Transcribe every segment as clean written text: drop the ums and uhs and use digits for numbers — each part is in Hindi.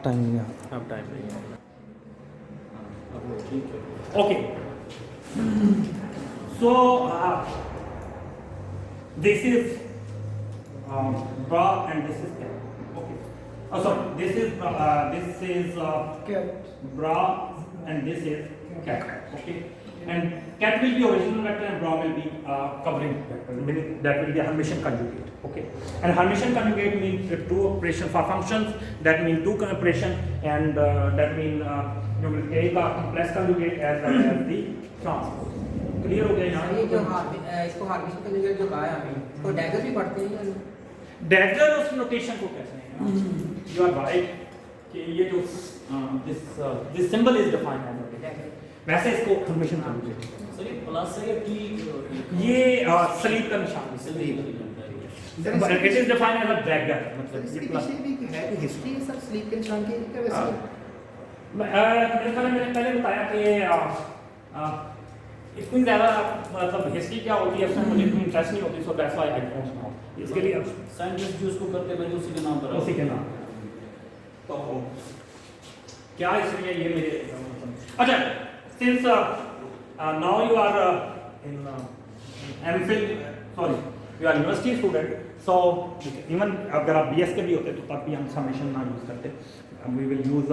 टाइम नहीं है। अब टाइम नहीं है। ठीक है। Okay. So this is bra and this is cap. Okay. Oh, sorry. This is bra and this is cap. Okay. And cap will be original vector and bra will be covering vector. Meaning that will be a Hermitian conjugate. Okay. And Hermitian conjugate means two operation for functions. That mean two operation and that mean you will take a complex conjugate as well as the transpose. Clear हो गया यहाँ? ये जो इसको हार्मिशन कंजुगेट जो कहा है हमें, तो डैगर भी पढ़ते हैं या नहीं? डैगर उस नोटेशन को कहते हैं। यू आर राइट कि ये जो this symbol is defined as dagger, वैसे इसको हर्मिशन कंजुगेट। सर ये प्लस है या टी? ये सलीब का निशान है। सलीब। It is defined as a dagger, मतलब इसके ये प्लस। पीछे भी है कि हिस्ट्री है सब स्लीप के निशान की क्या वैसे? मेरे ख्याल में मैंने पहले बताया कि इतनी ज़्यादा मतलब हिस्ट्री क्या होती है उसमें मुझे इतनी इंटरेस्ट नहीं होती, so that's why I don't know. इसके लिए साइंटिस्ट जो उसको करते हैं उसी के नाम पर उसी के नाम तो क्या इसलिए ये मेरे अच्छा since now you are in MPhil sorry you are university student, so even अगर आप बीएस के भी होते तो तब भी हम समेशन ना यूज करते, we will use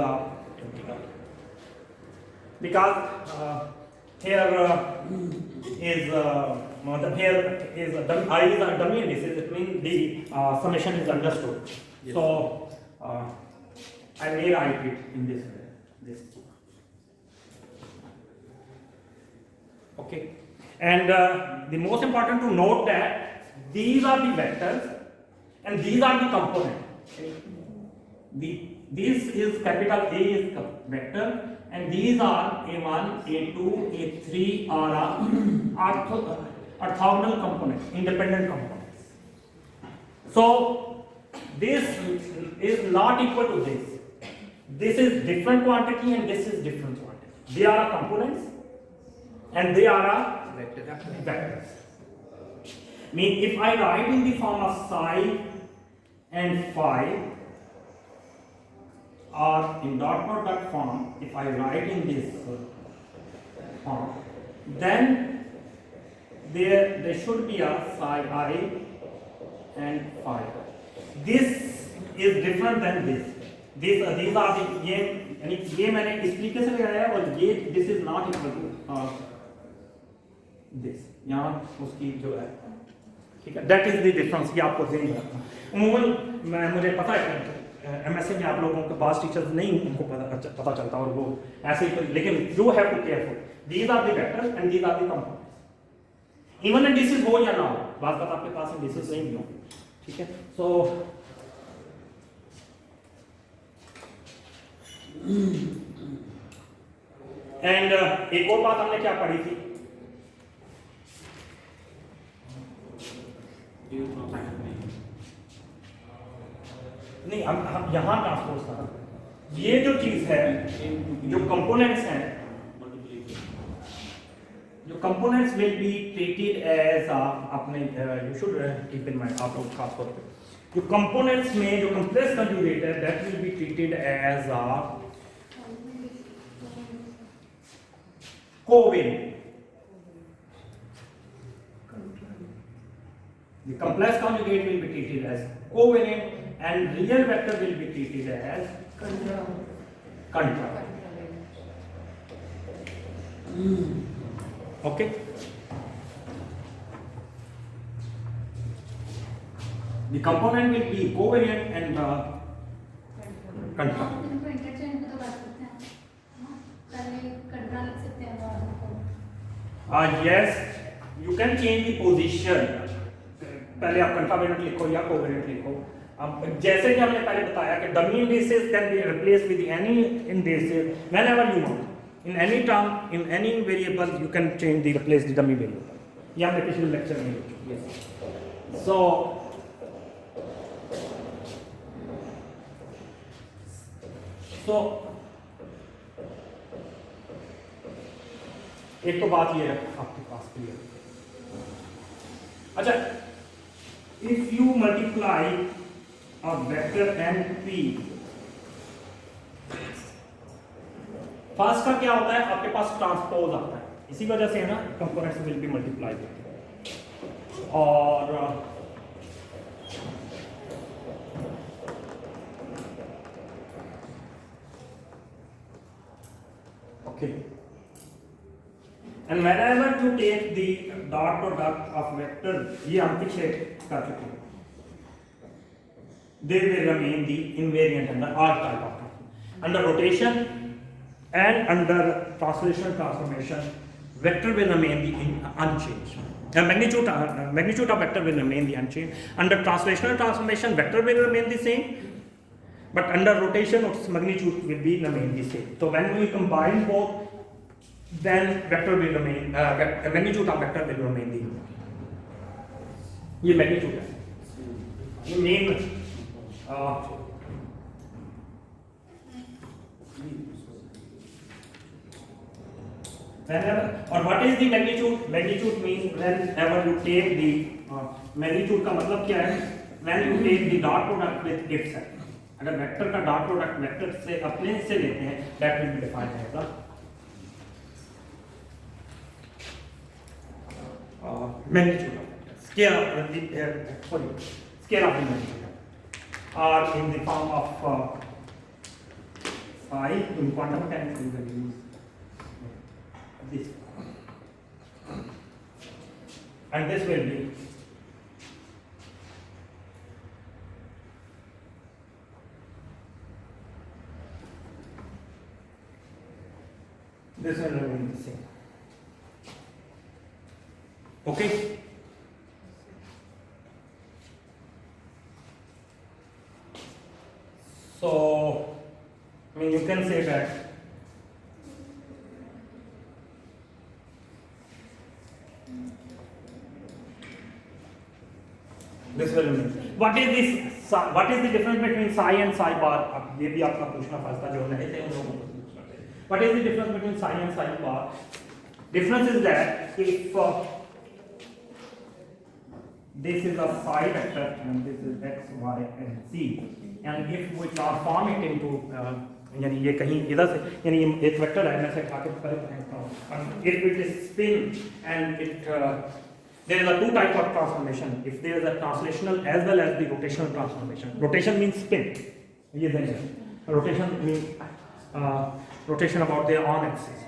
because here is here is I is a dummy indices. It means the summation is understood. Yes. So I may write it in this way. This. Okay. And the most important to note that these are the vectors and these are the components. This is capital A is vector. And these are A1, A2, A3 are orthogonal components, independent components. So this is not equal to this. This is different quantity and this is different quantity. They are components and they are vectors. Mean if I write in the form of psi and phi, or in dot product form, if I write in this form, then there should be a psi I and phi. This is different than this. These are the ये मैंने इस तरीके से लगाया है और ये this is not equal to this. यहाँ उसकी जो है ठीक है, that is the difference. ये आपको ध्यान रखना। उम्मूमन मुझे पता है एमएससी में आप लोगों के पास टीचर्स नहीं उनको पता चलता और वो ऐसे ही, लेकिन you have to careful these are the vectors and these are the components even indices हो या ना हो, बात आपके पास इंडिसेस नहीं भी हो, ठीक है। सो एंड एक और बात हमने क्या पढ़ी थी, नहीं हम यहाँ ट्रांसपोज था, ये जो चीज है जो कंपोनेंट्स हैं, जो components will be treated as अपने you should keep in mind आप लोग खास तौर पे जो कंपोनेंट्स में जो कॉम्प्लेक्स कंजुगेट है that will be treated as covalent. The complex conjugate will be treated as covalent and real vector will be treated as contra. Okay. The component will be covalent and contra. Yes, you can change the position. पहले आप कंट्रावेलेंट लिखो या कोवेलेंट लिखो। अब जैसे कि हमने पहले बताया कि dummy indices can be replaced with any indices whenever you want in any term in any variable you can change the replace the dummy variable. ये हमने पिछले लेक्चर में देखा। सो एक तो बात ये है आपके पास क्लियर। अच्छा, if you multiply a vector np first का क्या होता है, आपके पास ट्रांसपोज आता है, इसी वजह से है ना कंपोनेंट्स विल बी मल्टीप्लाइड। और okay, and whenever you take the dot product of vector, ये हम पीछे कर चुके हैं, they will remain the invariant under all type of transformation. Under rotation and under translational transformation, vector will remain the unchanged. Magnitude of vector will remain the unchanged. Under translational transformation, vector will remain the same, but under rotation, its magnitude will be remain the same. So when we combine both, then vector will remain, magnitude of vector will remain the ये magnitude है, ये main whenever, or what is the magnitude? Magnitude means whenever you take the magnitude का मतलब क्या है? When you take the dot product with itself. अगर वेक्टर का डॉट प्रोडक्ट वेक्टर से अपने से लेते हैं, that will be defined as the magnitude of vector. Scale of the scale of the magnitude are in the form of phi. In quantum mechanics we will use this, and this will be this will remain the same. Okay. So, I mean, you can say that this will remain. What is this? What is the difference between psi and psi bar? अब ये भी आपका पूछना फंसता जो नहीं थे उन लोगों को पूछना थे. What is the difference between psi and psi bar? Difference is that if this is a psi vector and this is x, y, and z, and if we transform it into यानी ये कहीं इधर से यानी ये एक वेक्टर है, मैं से आगे पहले बताता हूँ, it will spin and it there is a two type of transformation. If there is a translational as well as the rotational transformation. Rotation means spin. ये then rotation means rotation about their own axis.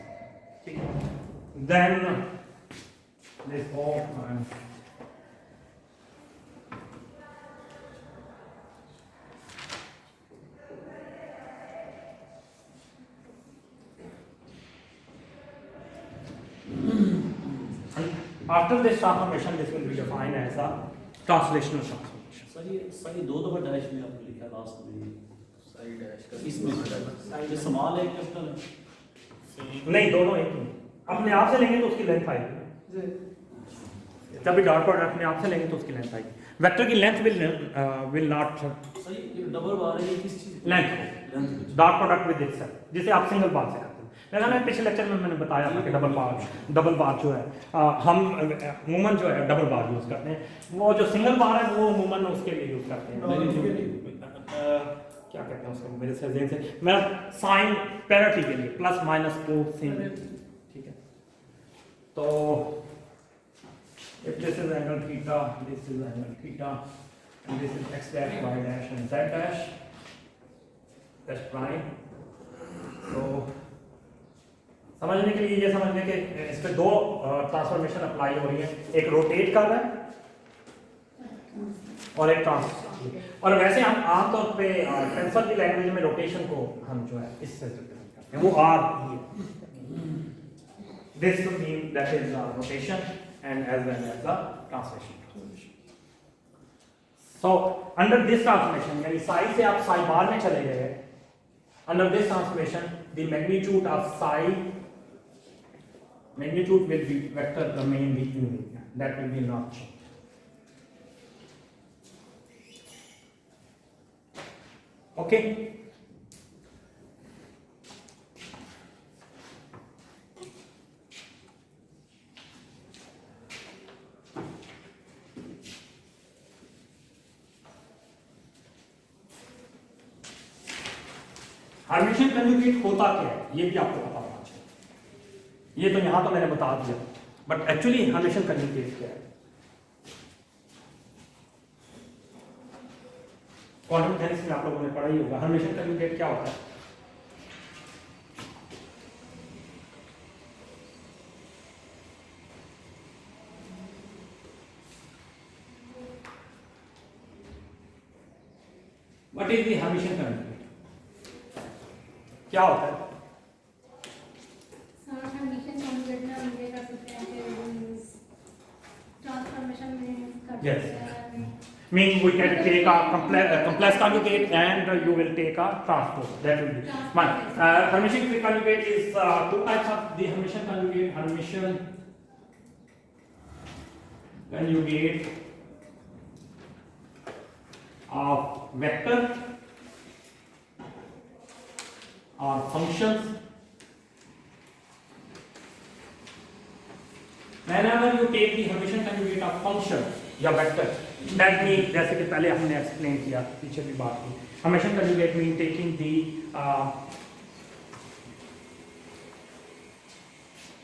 Then this whole after this transformation, this will be defined as a translational transformation. Sir ये सही दो दफा डैश में आपने लिखा लास्ट में, साइड डैश का इसमें साइड स्मॉल है कैपिटल है? नहीं, दोनों एक ही। अपने आप से लेंगे तो उसकी लेंथ आएगी, जब भी डॉट प्रोडक्ट अपने आप से लेंगे तो उसकी लेंथ आएगी। वेक्टर की लेंथ विल नॉट सही, ये डबल बार है, ये किस चीज length dot product with itself, जिसे आप सिंगल बार से करते हैं। मैंने पिछले लेक्चर में मैंने बताया था कि डबल बार जो है हम अमूमन जो है डबल बार यूज करते हैं, वो जो सिंगल बार है वो अमूमन उसके लिए यूज करते हैं। क्या कहते हैं उसको मेरे से जेन से, मैं साइन पैरिटी के लिए प्लस माइनस को सेम, ठीक है। तो if this is angle theta, this is angle theta, and this is x dash, y dash, and z dash, that's prime. So समझने के लिए ये समझने के इस पे दो ट्रांसफॉर्मेशन अप्लाई हो रही है, एक रोटेट कर रहा है और एक ट्रांस। और वैसे हम आमतौर पे टेंसर की लैंग्वेज में रोटेशन को हम जो है इससे रिप्रेजेंट करते हैं, वो आर ही है। This will mean that is rotation and as well as the translation. So under this transformation, यानी psi से आप psi bar में चले गए, under this transformation the magnitude of psi magnitude will be vector remain the invariant, that will be not changed. Okay. Hermitian conjugate होता क्या है ये भी आपको पता ये तो यहाँ तो मैंने बता दिया, बट एक्चुअली हर्मेशन कंजुगेट क्या है? क्वांटम मैकेनिक्स में आप लोगों ने पढ़ा ही होगा, हर्मेशन कंजुगेट क्या होता है? What is the Hermitian conjugate? क्या होता है? हर्मिशन कंजुगेट में हम ये कर सकते हैं कि ट्रांसफॉर्मेशन में कर Yes. सकते हैं। Mean we can take a complex conjugate and you will take a transpose. That will be fine. Hermitian conjugate is two types of the Hermitian conjugate. Hermitian conjugate of vector or functions. Whenever you take the Hermitian conjugate of function या vector, that means जैसे कि पहले हमने एक्सप्लेन किया, पीछे भी बात की, Hermitian conjugate mean taking the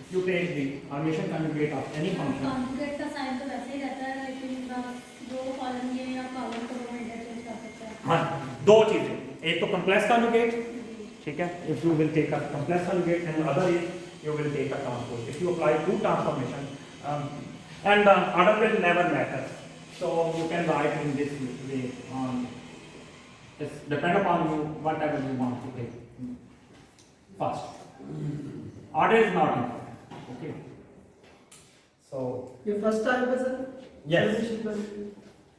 if you take the Hermitian conjugate of any function. Conjugate का साइन तो वैसे ही रहता है, लेकिन दो कॉलम ये या कॉलम को हम इंटरचेंज कर सकते हैं। हाँ, दो चीजें, एक तो complex conjugate, ठीक है, if you will take a complex conjugate and the other is you will take a transpose. If you apply two transformation and order will never matter, so you can write in this way. It's depend upon you whatever you want to take first. Order is not important. Okay. So ये फर्स्ट टाइम पे sir yes,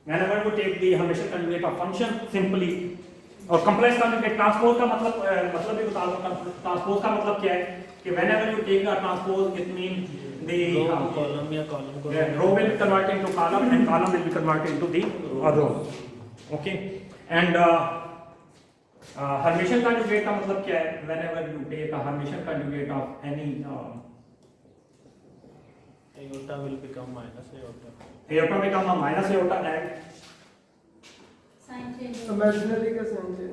whenever you take the Hermitian conjugate of function simply और complex conjugate transpose का मतलब भी बता दो। transpose का मतलब क्या है कि whenever you take a transpose it means the column या कॉलम को row will be converted into column and column will be converted into the row. Okay, and Hermitian conjugate का मतलब क्या है? Whenever you take a Hermitian conjugate of any aorta will become minus aorta. aorta become a minus aorta and sign change imaginary का साइन चेंज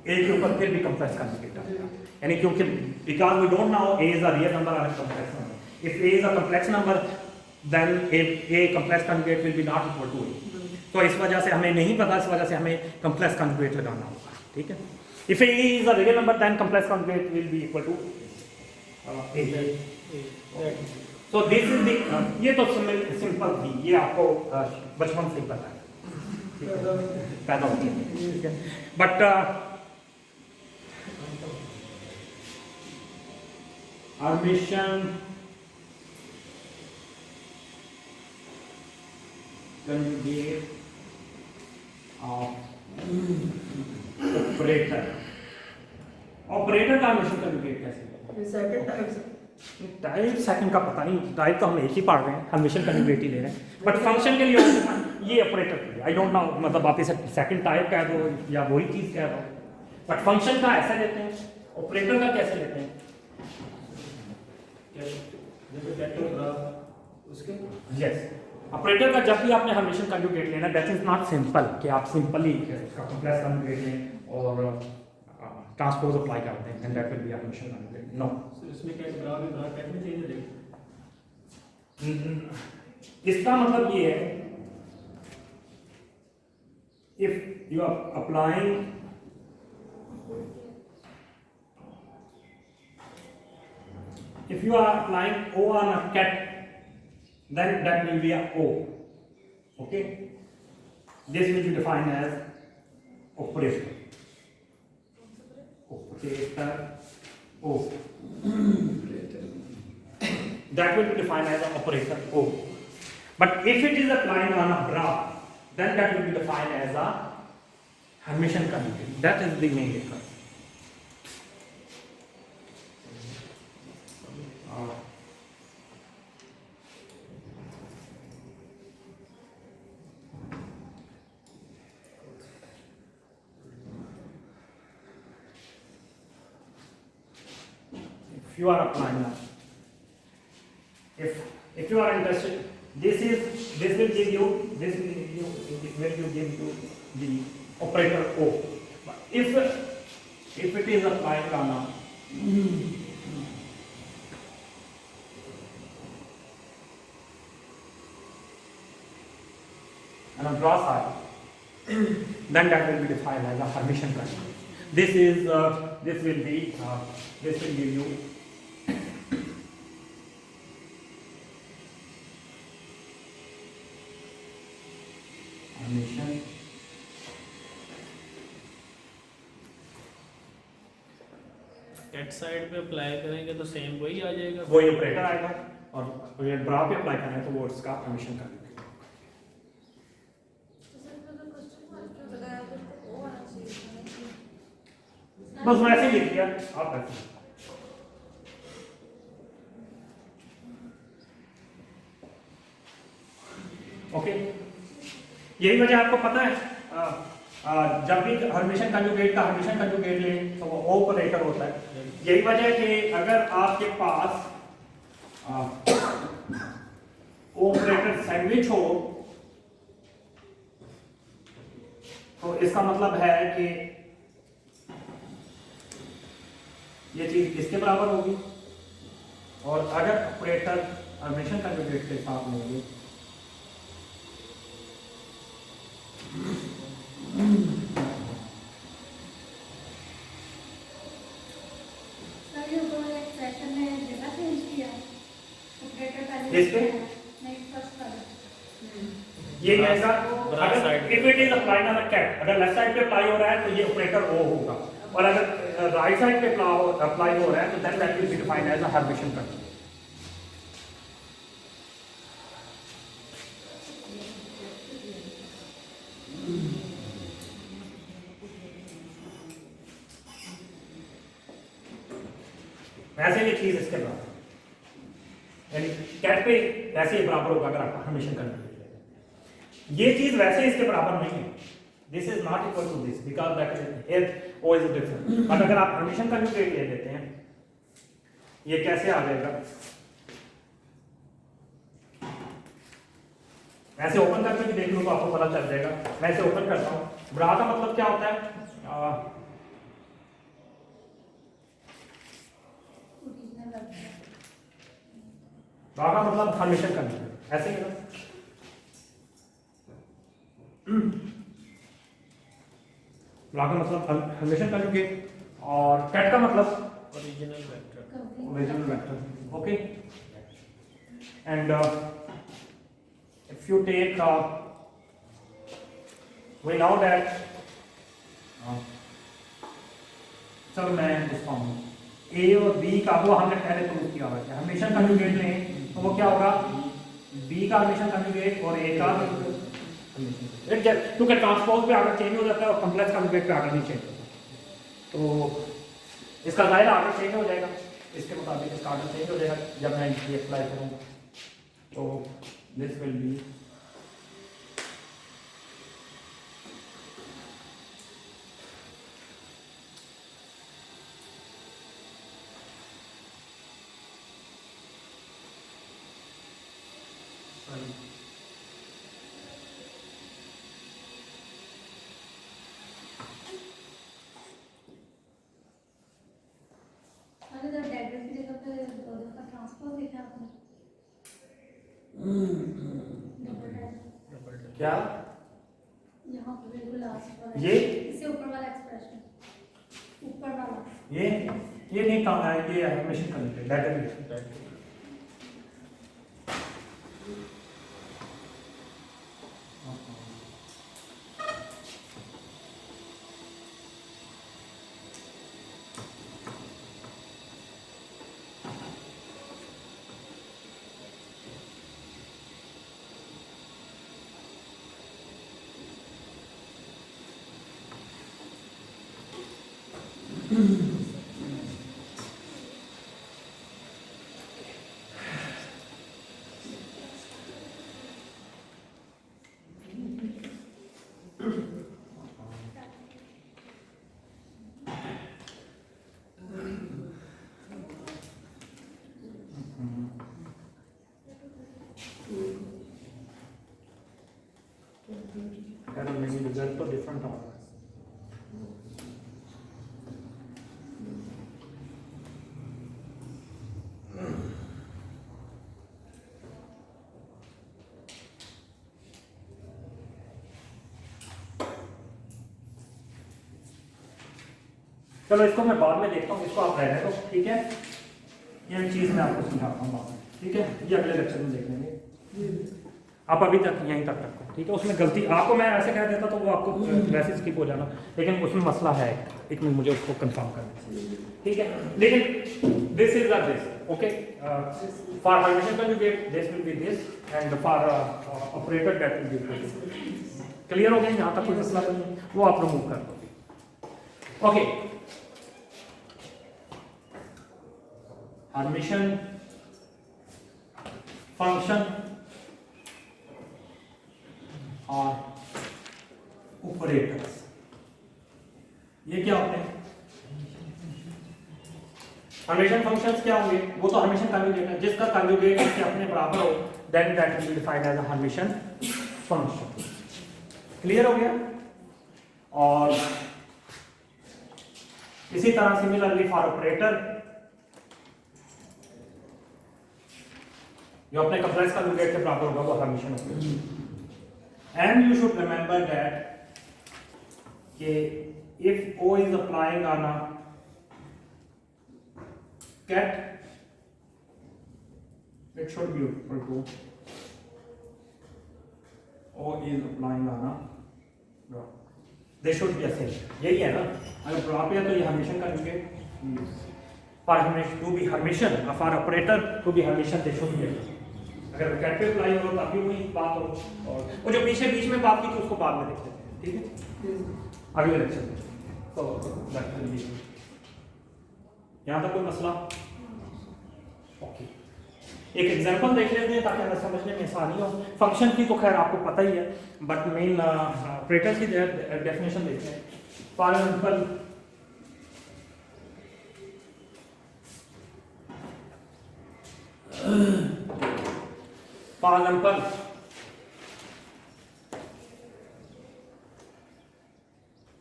एक के ऊपर फिर भी complex conjugate आता है, यानी क्योंकि because we don't know a is a real number or a complex number. If a is a complex number, then a complex conjugate will be not equal to a. तो इस वजह से हमें नहीं पता, इस वजह से हमें complex conjugate लगाना होगा, ठीक है? If a is a real number, then complex conjugate will be equal to a. So this is the ये तो सिंपल थी, ये आपको बचपन से ही पता है, पैदा होती है, ठीक है? But Hermitian conjugate of operator का Hermitian conjugate कैसे है? ये सेकंड टाइम से टाइप सेकंड का पता नहीं, टाइप तो हम एक ही पढ़ रहे हैं, Hermitian conjugate ही ले रहे हैं, बट फंक्शन के लिए ये ऑपरेटर के लिए आई डोंट नो, मतलब आप इसे सेकंड टाइप कह दो या वही चीज कह दो, बट फंक्शन का ऐसा लेते हैं, ऑपरेटर का कैसे लेते हैं? जैसे वेक्टर ग्राफ उसके यस, ऑपरेटर का जब भी आपने Hermitian conjugate लेना, दैट इज नॉट सिंपल कि आप सिंपली इसका complex conjugate लें और ट्रांसपोज अप्लाई करते हैं and that will be Hermitian conjugate. No, इसमें क्या ग्राफ कैसे चेंज है? इसका मतलब ये है if you are applying O on a cat, then that will be a O. Okay, this will be defined as operator O. That will be defined as an operator O. But if it is applying on a graph, then that will be defined as a Hermitian conjugate. That is the main difference. If you are applying now, if you are interested, this will give you the operator O. But if it is applied on a draw side, then that will be defined as a Hermitian conjugate. This will give you Hermitian ket side पे अप्लाई करेंगे तो सेम वही आ जाएगा, वही ऑपरेटर आएगा, और ये ड्रा पे अप्लाई करना है तो वो इसका Hermitian conjugate। बस वैसे ही लिख दिया आप ऐसे। ओके, यही वजह आपको पता है जब भी हर्मिशन कंजुगेट का हर्मिशन कंजुगेट लें तो वो ऑपरेटर होता है। यही वजह है कि अगर आपके पास ऑपरेटर सैंडविच हो तो इसका मतलब है कि ये चीज इसके बराबर होगी, और अगर ऑपरेटर हर्मिशन कंजुगेट के साथ लेंगे सर ये ऊपर वाले एक्सप्रेशन में जगह चेंज किया ऑपरेटर पहले इस पे? नहीं फर्स्ट वाला ये कैसा Brass अगर side if it is applied on the ket, अगर लेफ्ट साइड पे अप्लाई हो रहा है तो ये ऑपरेटर ओ होगा, और अगर राइट साइड पे अप्लाई हो रहा है तो then that will be defined as a Hermitian conjugate. वैसे ये चीज इसके बराबर, यानी कैट पे वैसे ही बराबर होगा अगर आप हर्मिशन कंजुगेट लें। ये चीज वैसे इसके बराबर नहीं है, this is not equal to this because that is here O is different. But अगर आप हर्मिशन कंजुगेट ले लेते हैं, ये कैसे आ जाएगा, वैसे ओपन करके भी देख लो तो आपको पता चल जाएगा। मैं इसे ओपन करता हूँ। ब्रा का मतलब क्या होता है, ब्रा का मतलब हर्मिशन कंजुगेट, ऐसे ही है ना। ब्रा का मतलब हर्मिशन कंजुगेट, और कैट का मतलब original vector. original vector. Okay, and if you take we know that चलो मैं पूछता हूँ ए और बी का, वो हमने पहले प्रूव किया हुआ है। हर्मिशन कंजुगेट लें तो वो क्या होगा, बी का हर्मिशन कंजुगेट और ए का क्योंकि ट्रांसपोज पे आगे चेंज हो जाता है और कॉम्प्लेक्स कंजुगेट पे आगे नहीं चेंज होता, तो इसका दायरा आगे चेंज हो जाएगा, इसके मुताबिक इसका आर्डर चेंज हो जाएगा जब मैं ये अप्लाई करूँगा। तो दिस विल बी अरे जब डैगर की जगह पे उसका ट्रांसपोज लिखा है आपने डबल डैगर क्या यहाँ पे बिल्कुल लास्ट वाला ये? इससे ऊपर वाला एक्सप्रेशन ऊपर वाला ये नहीं काम है, ये हर्मिशन कंजुगेट दैट रिजल्ट तो डिफरेंट होगा। चलो इसको मैं बाद में देखता हूँ, इसको आप रहने दो, ठीक है। ये चीज़ मैं आपको समझाता हूँ बाद में, ठीक है। ये अगले लेक्चर में देख लेंगे। आप अभी तक यहीं तक रखो, ठीक है। उसमें गलती आपको मैं ऐसे कह देता तो वो आपको वैसे स्किप हो जाना, लेकिन उसमें मसला है, एक मिनट मुझे उसको कंफर्म करना, ठीक है। लेकिन this is this, okay. For hermitian conjugate this will be this, and for operator that will be this. Clear हो गया? यहाँ तक कोई मसला नहीं है, वो आप रिमूव कर दो, ओके। हार्मोनियन फंक्शन और ऑपरेटर्स, ये क्या होते हैं? हर्मिशन फंक्शंस क्या होंगे? वो तो हर्मिशन कंजुगेट है, जिसका कंजुगेट इसके अपने बराबर हो, then that will be defined as a Hermitian function. Clear हो गया? और इसी तरह सिमिलरली फॉर ऑपरेटर, जो अपने कंप्लेक्स कंजुगेट के बराबर होगा वो Hermitian operator. And you should remember that if O is applying on a cat, it should be equal to O is applying on a drop. They should be the same. यही है ना? अगर drop है तो ये Hermitian conjugate, for Hermitian to be Hermitian, for operator to be Hermitian, they should be. अगर कैट पे अप्लाई हो तभी वही बात हो, और वो जो पीछे बीच में बात की थी उसको बाद में देखते हैं, ठीक है। अगले लेक्चर में तो यहाँ तक कोई मसला? ओके, एक एग्जांपल देख लेते हैं ताकि हमें समझने में आसानी हो। फंक्शन की तो खैर आपको पता ही है, बट मेन ऑपरेटर्स की डेफिनेशन देखते हैं। For example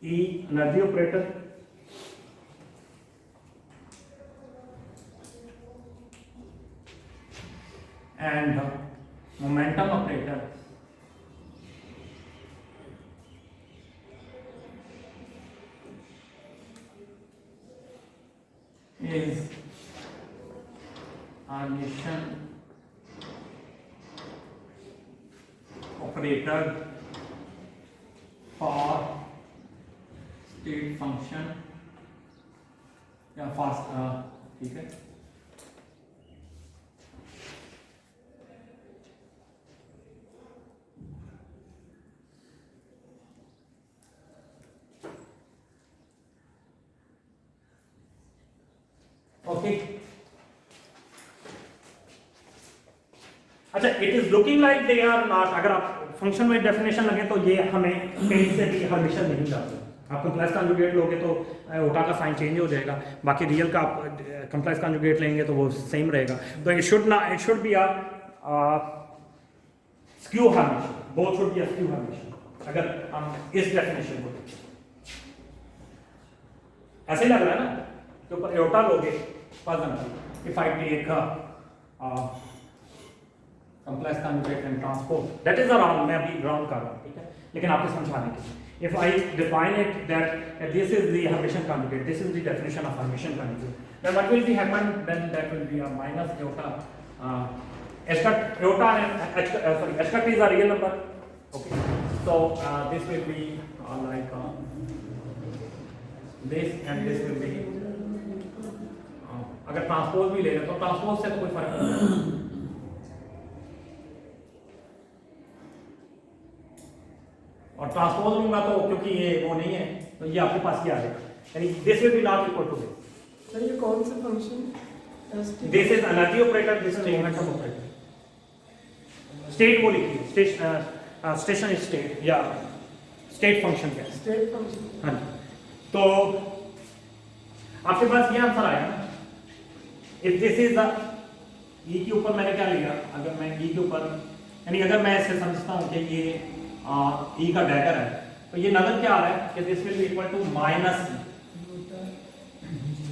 E energy operator and momentum operator is Hermitian operator for state function या फास्ट, ठीक है। ओके, अच्छा, it is looking like they are not. अगर आप फंक्शन में डेफिनेशन लगे तो ये हमें कहीं से भी हर्मिशन नहीं जाता। आप कंप्लेक्स कंजुगेट लोगे तो ओटा का साइन चेंज हो जाएगा, बाकी रियल का आप कंप्लेक्स कंजुगेट लेंगे तो वो सेम रहेगा। तो it should be a skew Hermitian, both should be a skew Hermitian. अगर हम इस डेफिनेशन को ऐसे लग रहा है ना, तो ऊपर एओर्टा लोगे, for example if I take complex conjugate and transpose, that is around, मैं अभी राउंड कर रहा हूं, ठीक है, लेकिन आपको समझाने के लिए। If I define it that this is the Hermitian conjugate, this is the definition of Hermitian conjugate, then what will be happen? Then that will be a minus iota. Iota and h cut is a real number. Okay, so this will be like this, and this will be. अगर ट्रांसपोज भी ले रहे तो ट्रांसपोज से तो कोई फर्क नहीं पड़ता। और ट्रांसपोज लूंगा तो क्योंकि ये वो नहीं है तो ये आपके पास क्या आएगा, यानी this will be not equal to this. Sir ये कौन सा function? This is energy operator, this is momentum operator. State वो लिखिए, स्टेशन इज स्टेट या स्टेट फंक्शन क्या है? State function. हाँ जी, तो आपके पास ये आंसर आया ना। If this is the E के ऊपर मैंने क्या लिया, अगर मैं ई के ऊपर, यानी अगर मैं इसे समझता हूँ कि ये ई का डैगर है, तो ये नजर क्या आ रहा है कि this will be equal to minus e.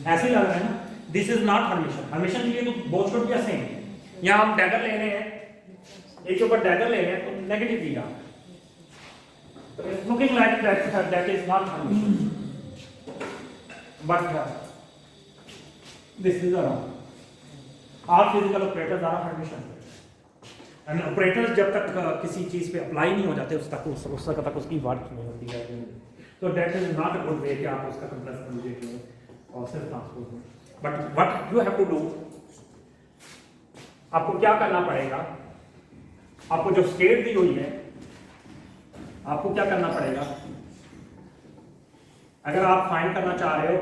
ऐसे ही लग रहा है ना। This is not hermitian, hermitian के लिए तो बोथ शुड बी सेम। यहाँ हम डैगर लेने हैं, एक के ऊपर डैगर लेने हैं तो नेगेटिव दिया, तो it's looking like that is not Hermitian. but this is around. All physical operators are Hermitian. And operators जब तक किसी चीज़ पे अप्लाई नहीं हो जाते उस तक उसकी वर्क नहीं होती है. So that is not a good way कि आप उसका कंप्रेस कंजुगेट लें और सिर्फ ट्रांसपोज में. But what you have to do, आपको क्या करना पड़ेगा, आपको जो स्टेट दी हुई है आपको क्या करना पड़ेगा. अगर आप फाइंड करना चाह रहे हो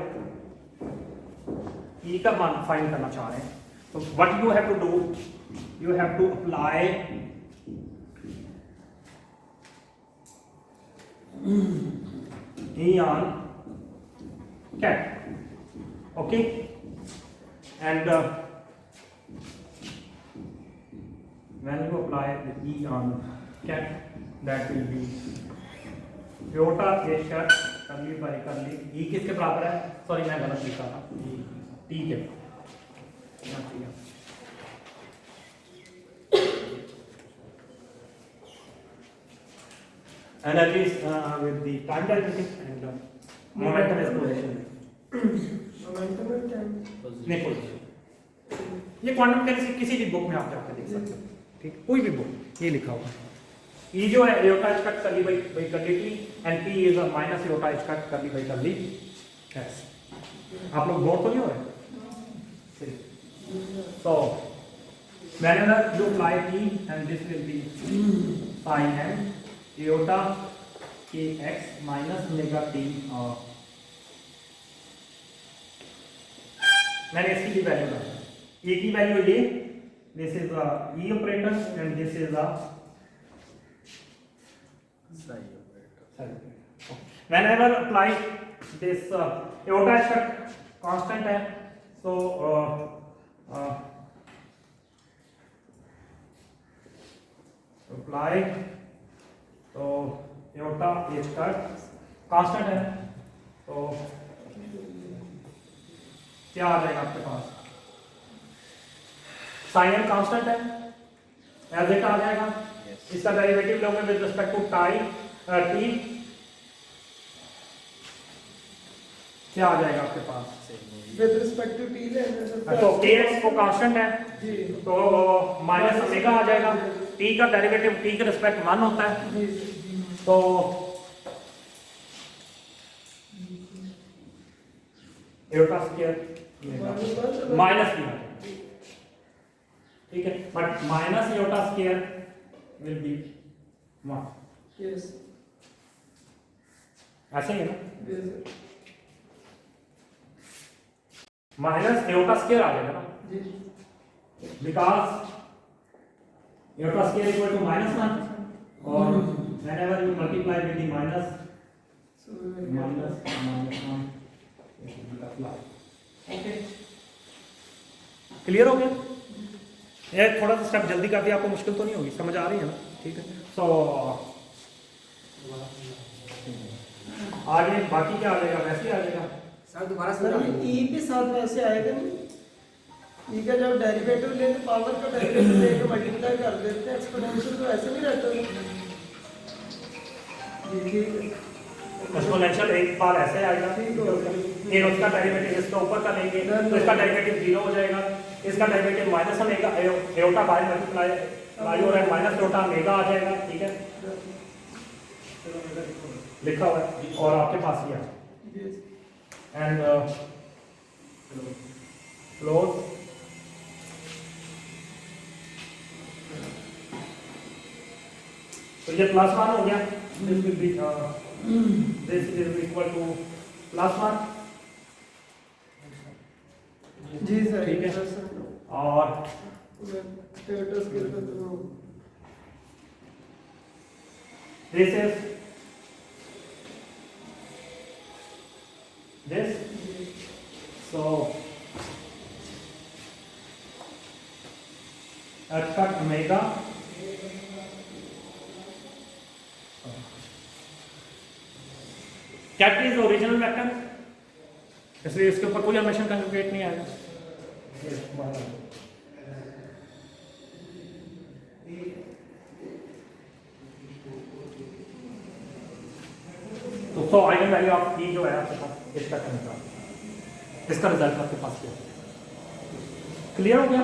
E का मान फाइंड करना चाह रहे हैं तो what you have to do, you have to apply E on cat, okay, and when you apply the E on cat, that will be iota a shut curly by curly. E किसके बराबर है, सॉरी मैं गलत लिखा था, T के. Energies with the time derivative and momentum is position. Momentum and time. नहीं position. ये क्वांटम मैकेनिक्स किसी भी बुक में आप जाकर देख सकते हो, ठीक, कोई भी बुक ये लिखा होगा. E जो है iota h cut curly by curly t and P is a minus iota h cut curly by curly s. आप लोग बोर तो नहीं हो रहे? So whenever you apply T and this will be sin m iota kx minus omega t. मैंने इसकी भी वैल्यू डाली. E की वैल्यू ये, this is a E operator and this is a psi operator. Whenever apply this iota h cut constant है, so apply तो iota h cut constant है तो क्या आ जाएगा आपके पास, sin m कांस्टेंट है एज इट आ जाएगा. इसका डेरिवेटिव लोगे with respect to time t, क्या आ जाएगा आपके पास. With respect to T लेना सर. तो kx को कांस्टेंट है जी. तो माइनस ओमेगा आ जाएगा. t का डेरिवेटिव t के रिस्पेक्ट 1 होता है जी. तो iota स्क्वायर माइनस की, ठीक है, but minus iota square will be 1. Yes. ऐसे ही है ना, Yes. माइनस iota स्क्वायर आ जाएगा ना, जी. Because iota square equal to -1 और whenever you multiply with the minus So we will minus -1 it will apply. Okay, clear हो गया. ये थोड़ा सा स्टेप जल्दी कर दिया, आपको मुश्किल तो नहीं होगी, समझ आ रही है ना, ठीक है. सो आगे बाकी क्या आ जाएगा, वैसे ही आ जाएगा. सर दोबारा सर समझा ये E के साथ वैसे आएगा नहीं. E का जब डेरिवेटिव ले तो पावर का डेरिवेटिव लेके मल्टीप्लाई कर देते हैं, एक्सपोनेंशियल तो ऐसे नहीं रहता है. जी ठीक है. एक्सपोनेंशियल एक बार ऐसे आएगा, फिर उसका डेरिवेटिव इसके ऊपर का लेंगे तो इसका डेरिवेटिव 0 हो जाएगा. इसका derivative minus omega iota by multiply by और माइनस iota ओमेगा आ जाएगा, ठीक है, लिखा हुआ है और आपके पास ये है. एंड क्लोज तो ये +1 हो गया. This will be this is equal to +1. जी सर. ठीक है. सर और स्टेटस के तो this is this, so h cut omega cat is original vector, इसलिए इसके ऊपर कोई हर्मिटियन कंजुगेट नहीं आएगा. तो आइगन वैल्यू ऑफ E जो है आपके पास इसका करेंगे. इसका रिजल्ट आपके पास ये क्लियर हो गया?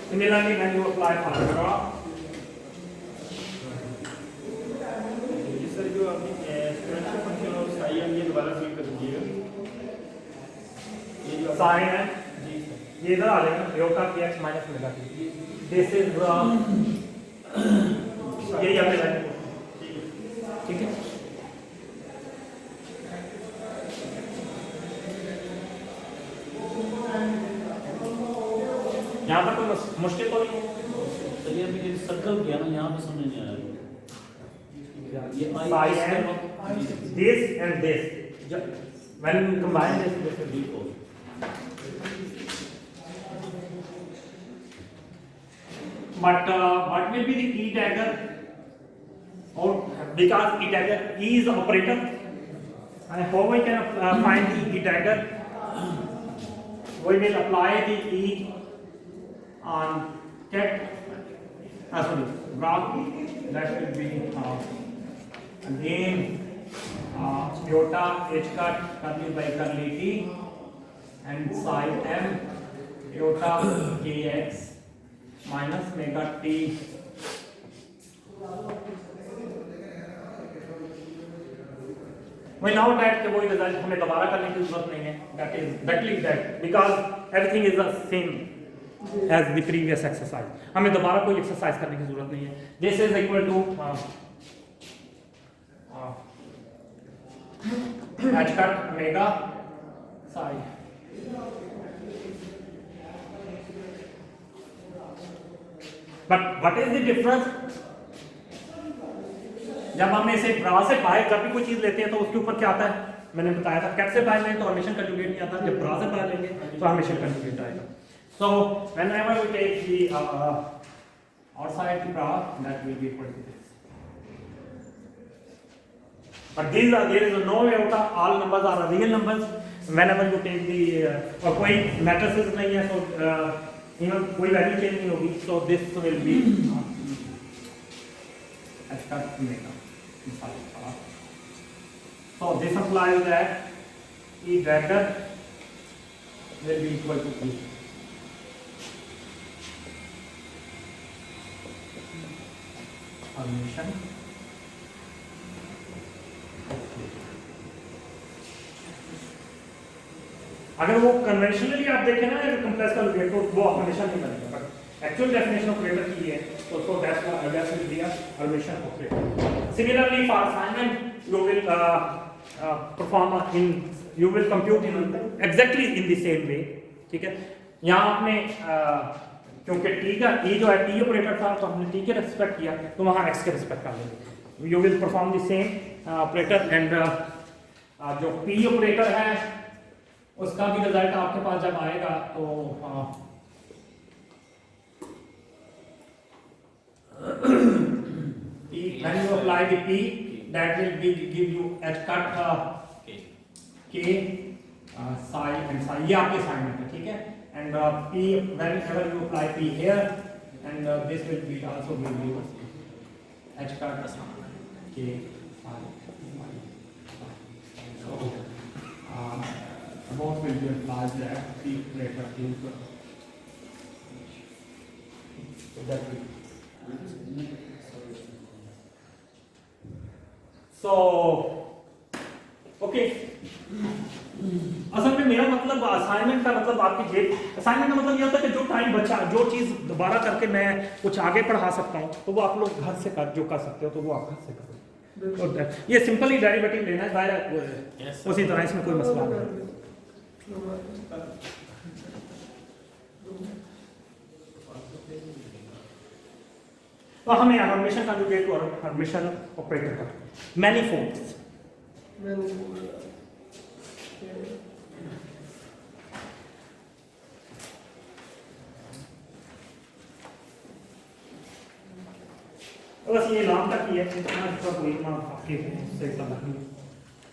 Similarly, when you apply formula, sir जो आपने एक्सपोनेंशियल फंक्शन और साइन है ये दोबारा फिल कर दीजिएगा। ये जो साइन है जी सर ये इधर आ जाएगा योग का px minus omega T. This is यही आपने लाइन ठीक है। यहाँ पर कोई मुश्किल तो नहीं है? चलिए अभी ये सर्कल किया ना यहाँ पे समझ नहीं आया ये Psi I and this and this. When you combine this, this will be बिल्कुल But what will be the E dagger? Or because E dagger E is the operator, and how we can find the E dagger? We will apply the E on cat. Sorry, graph. That will be again iota h cut curly by curly t and psi m iota kx minus omega t. We know that कि वही रिजल्ट हमें दोबारा करने की जरूरत नहीं है. That is exactly that because everything is the same as the previous exercise. हमें दोबारा कोई एक्सरसाइज करने की जरूरत नहीं है. This is equal to h cut omega psi. But what is the difference? जब हम इसे ब्रा से बाय जब भी कोई चीज लेते हैं तो उसके ऊपर क्या आता है? मैंने बताया था कैट से बाय लें तो हर्मिशन कंजुगेट नहीं आता, जब ब्रा से बाय लेंगे तो हर्मिशन कंजुगेट आएगा. So whenever we take the outside the bra, that will be equal to this. But there is no iota, all numbers are real numbers. Whenever you take the और कोई matrices नहीं है so कोई वैल्यू चेंज नहीं होगी. So this will be h cut omega. So this implies that E dagger will be equal to E. Hर्मिशन अगर वो कन्वेंशनली आप देखें ना कंप्लेक्स का लोकेट तो वो हमेशा नहीं बनेगा, बट एक्चुअल डेफिनेशन ऑपरेटर की है तो that's will be a Hermitian operator. Similarly for assignment you will perform you will compute in exactly in the same way. ठीक है, यहाँ आपने क्योंकि t का e जो है t ऑपरेटर था तो हमने t के रिस्पेक्ट किया तो वहाँ x के रिस्पेक्ट कर लेंगे. You will perform the same operator and जो p ऑपरेटर है उसका भी रिजल्ट आपके पास जब आएगा तो when you apply the p that will give you h cut k psi and psi. ये आपके असाइनमेंट है, ठीक है. And p whenever you apply p here and this will be also give you h cut k psi. So both will be applied that p operator is that will. So okay. असल में मेरा मतलब असाइनमेंट का मतलब आपकी असाइनमेंट का मतलब ये होता है कि जो टाइम बचा जो चीज़ दोबारा करके मैं कुछ आगे पढ़ा सकता हूँ तो वो आप लोग घर से जो कर सकते हो तो वो आप घर से करो. ये सिंपल ही डेरिवेटिव लेना है जाहिर है उसी तरह इसमें कोई मसला नहीं. तो हमें हर्मिशन कंजुगेट और हर्मिशन ऑपरेटर का मैनीफोल्ड्स बस ये नाम तक ही है, इसका कोई नाम आपके से समझ नहीं.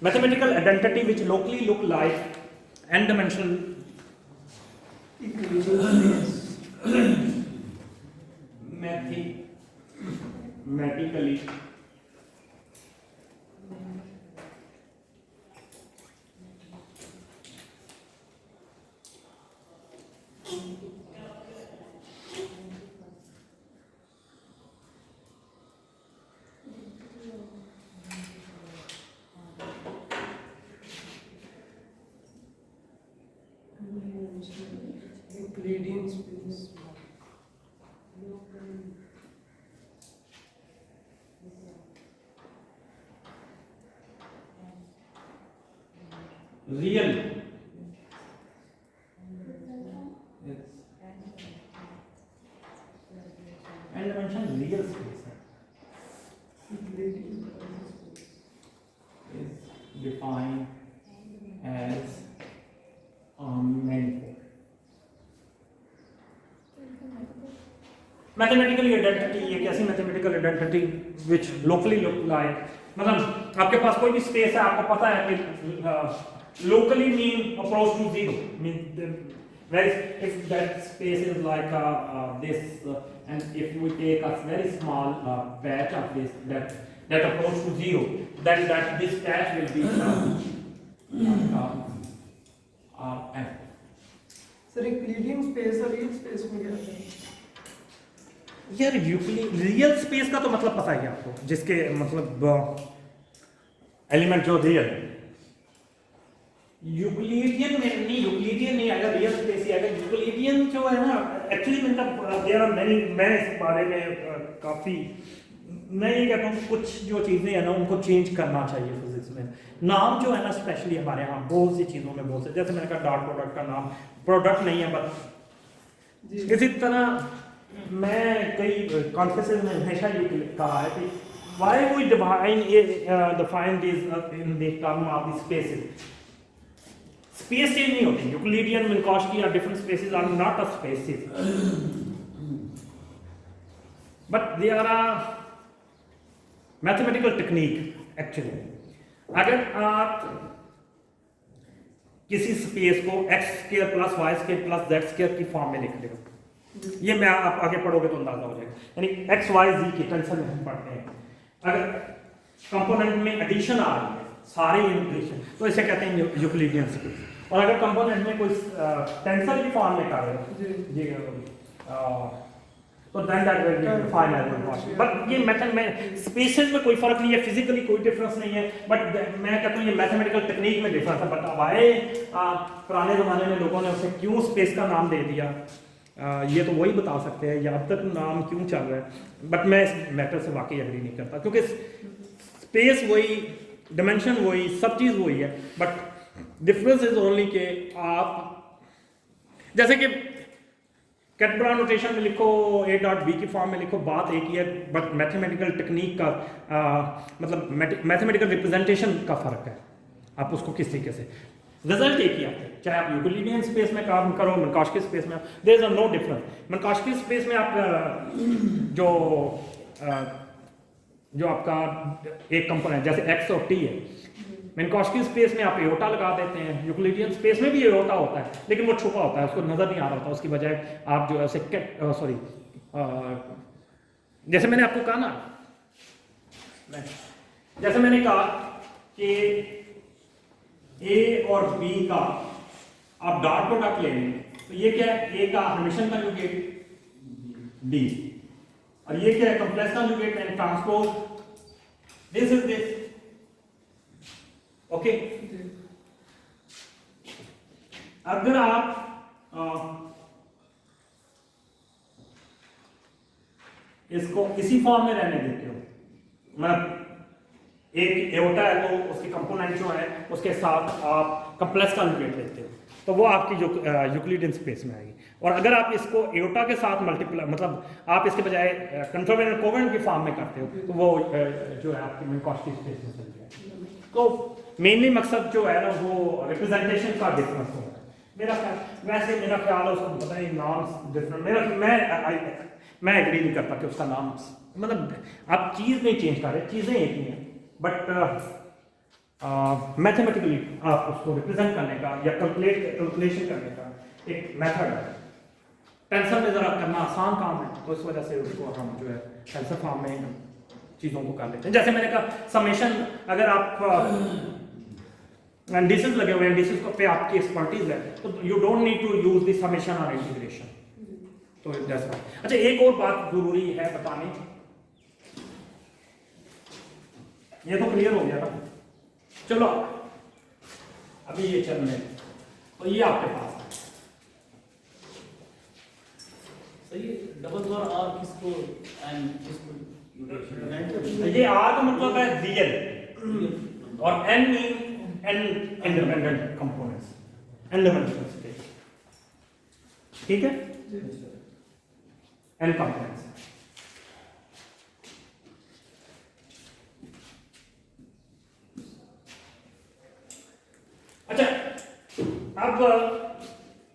Mathematical identity which locally look like n dimensional mathematically real and dimension real space is defined as manifold. Mathematical identity एक ऐसी mathematical identity which locally look like, मतलब आपके पास कोई भी स्पेस है, आपको पता है कि locally mean approach to zero, mean whereas if that space is like this and if we take a very small patch of this that approach to zero, then that this patch will be f. Sir Euclidean space और रियल स्पेस में क्या है? यार रियल स्पेस का तो मतलब पता है आपको, जिसके मतलब एलिमेंट जो रियल है। यूक्लिडियन में नहीं, यूक्लिडियन नहीं आएगा, रियल स्पेस ही आएगा। यूक्लिडियन जो है ना, एक्चुअली देयर आर मेनी, मैं इस बारे में काफ़ी, मैं ये कहता हूँ कुछ जो चीज़ें हैं ना उनको चेंज करना चाहिए फिजिक्स में। नाम जो है ना स्पेशली हमारे यहाँ बहुत सी चीज़ों में बहुत से, जैसे मैंने कहा डॉट प्रोडक्ट का नाम प्रोडक्ट नहीं है, बट इसी तरह मैं कई कॉन्फ्रेंसेस में हमेशा ये कहा है कि why we define this in the term of the spaces. Space change नहीं होती। यूक्लिडियन, मिन्कॉस्की और different spaces are not a spaces, but they are a mathematical technique actually. अगर आप किसी स्पेस को x square plus y square plus z square की फॉर्म में लिख रहे हो, ये मैं आप आगे पढ़ोगे तो अंदाजा हो जाएगा। यानी x y z की टेंशन में हम पढ़ते हैं, अगर कंपोनेंट में एडिशन आ रही है, सारे एडिशन, तो इसे कहते हैं यूक्लिडियन स्पेस। और अगर कंपोनेंट में कोई टेंसर की फॉर्म में कर रहे हो, ये तो then that will be defined as Minkowski. But ये मेथड में स्पेसेस में कोई फर्क नहीं है, फिजिकली कोई डिफरेंस नहीं है, बट मैं कहता हूँ ये मैथमेटिकल टेक्निक में डिफरेंस है। बट वाई पुराने ज़माने में लोगों ने उसे क्यों स्पेस का नाम दे दिया, ये तो वही बता सकते हैं, या अब तक नाम क्यों चल रहा है। बट मैं इस मैटर से वाकई एग्री नहीं करता, क्योंकि स्पेस वही, डिमेंशन वही, सब चीज़ वही है, बट डिफरेंस इज ओनली के आप जैसे कि कैटब्रा नोटेशन में लिखो, ए डॉट बी की फॉर्म में लिखो, बात एक ही है, बट मैथमेटिकल टेक्निक का मतलब मैथमेटिकल रिप्रेजेंटेशन का फर्क है, आप उसको किस तरीके से, रिजल्ट एक ही आता है, चाहे आप यूक्लिडियन स्पेस में काम करो, मिन्कॉस्की स्पेस में, there is no difference. Minkowski space में आप जो आपका एक कंपोनेंट जैसे एक्स और टी है, मिन्कॉस्की स्पेस में आप एओटा लगा देते हैं, यूक्लिडियन स्पेस में भी एओटा होता है, लेकिन वो छुपा होता है, उसको नजर नहीं आ रहा होता, उसकी बजाय आप जो है उसे जैसे मैंने आपको कहा ना, जैसे मैंने कहा कि ए और बी का आप डॉट प्रोडक्ट ले लेंगे, तो ये क्या है, ए का हर्मिशन कंजुगेट डी, और ये क्या है, complex conjugate and transpose, this is this, okay. अगर आप इसको इसी फॉर्म में रहने देते हो, मतलब एक एओटा है तो उसके कंपोनेंट जो है उसके साथ आप कॉम्प्लेक्स कंजुगेट लेते हो, तो वो आपकी यूक्लिडियन स्पेस में आएगी। और अगर आप इसको एओटा के साथ मल्टीप्लाई, मतलब आप इसके बजाय कंट्रोवेंट कोवेंट की फॉर्म में करते हो, तो वो जो है आपकी मिन्कॉस्की स्पेस में चली जाएगी। तो मेनली मकसद जो है ना वो रिप्रेजेंटेशन का डिफरेंस होगा। मेरा ख्याल है उसको पता है नाम डिफरेंट, मैं एग्री नहीं करता कि उसका नाम, मतलब आप चीज़ नहीं चेंज कर रहे, चीज़ें एक ही हैं, बट मैथमेटिकली आप उसको रिप्रेजेंट करने का या कैलकुलेशन करने का एक मेथड है। टेंसर में ज़रा करना आसान काम है, तो इस वजह से उसको हम जो है टेंसर फॉर्म में चीज़ों को कर लेते हैं। जैसे मैंने कहा समेशन, अगर आप इंडिसेस लगे हुए हैं, इंडिसेस पे आपकी एक्सपर्टीज है, तो you don't need to use the summation और इंटीग्रेशन। तो दैट्स व्हाई। अच्छा, एक और बात जरूरी है बताने, ये तो क्लियर हो गया था, चलो अभी ये चल रहे, तो ये आपके पास है सही है। डबल बार आर किसको एंड किसको, ये आर का मतलब है रियल और n mean n independent components, n dimensional space. ठीक है, n components. अच्छा, अब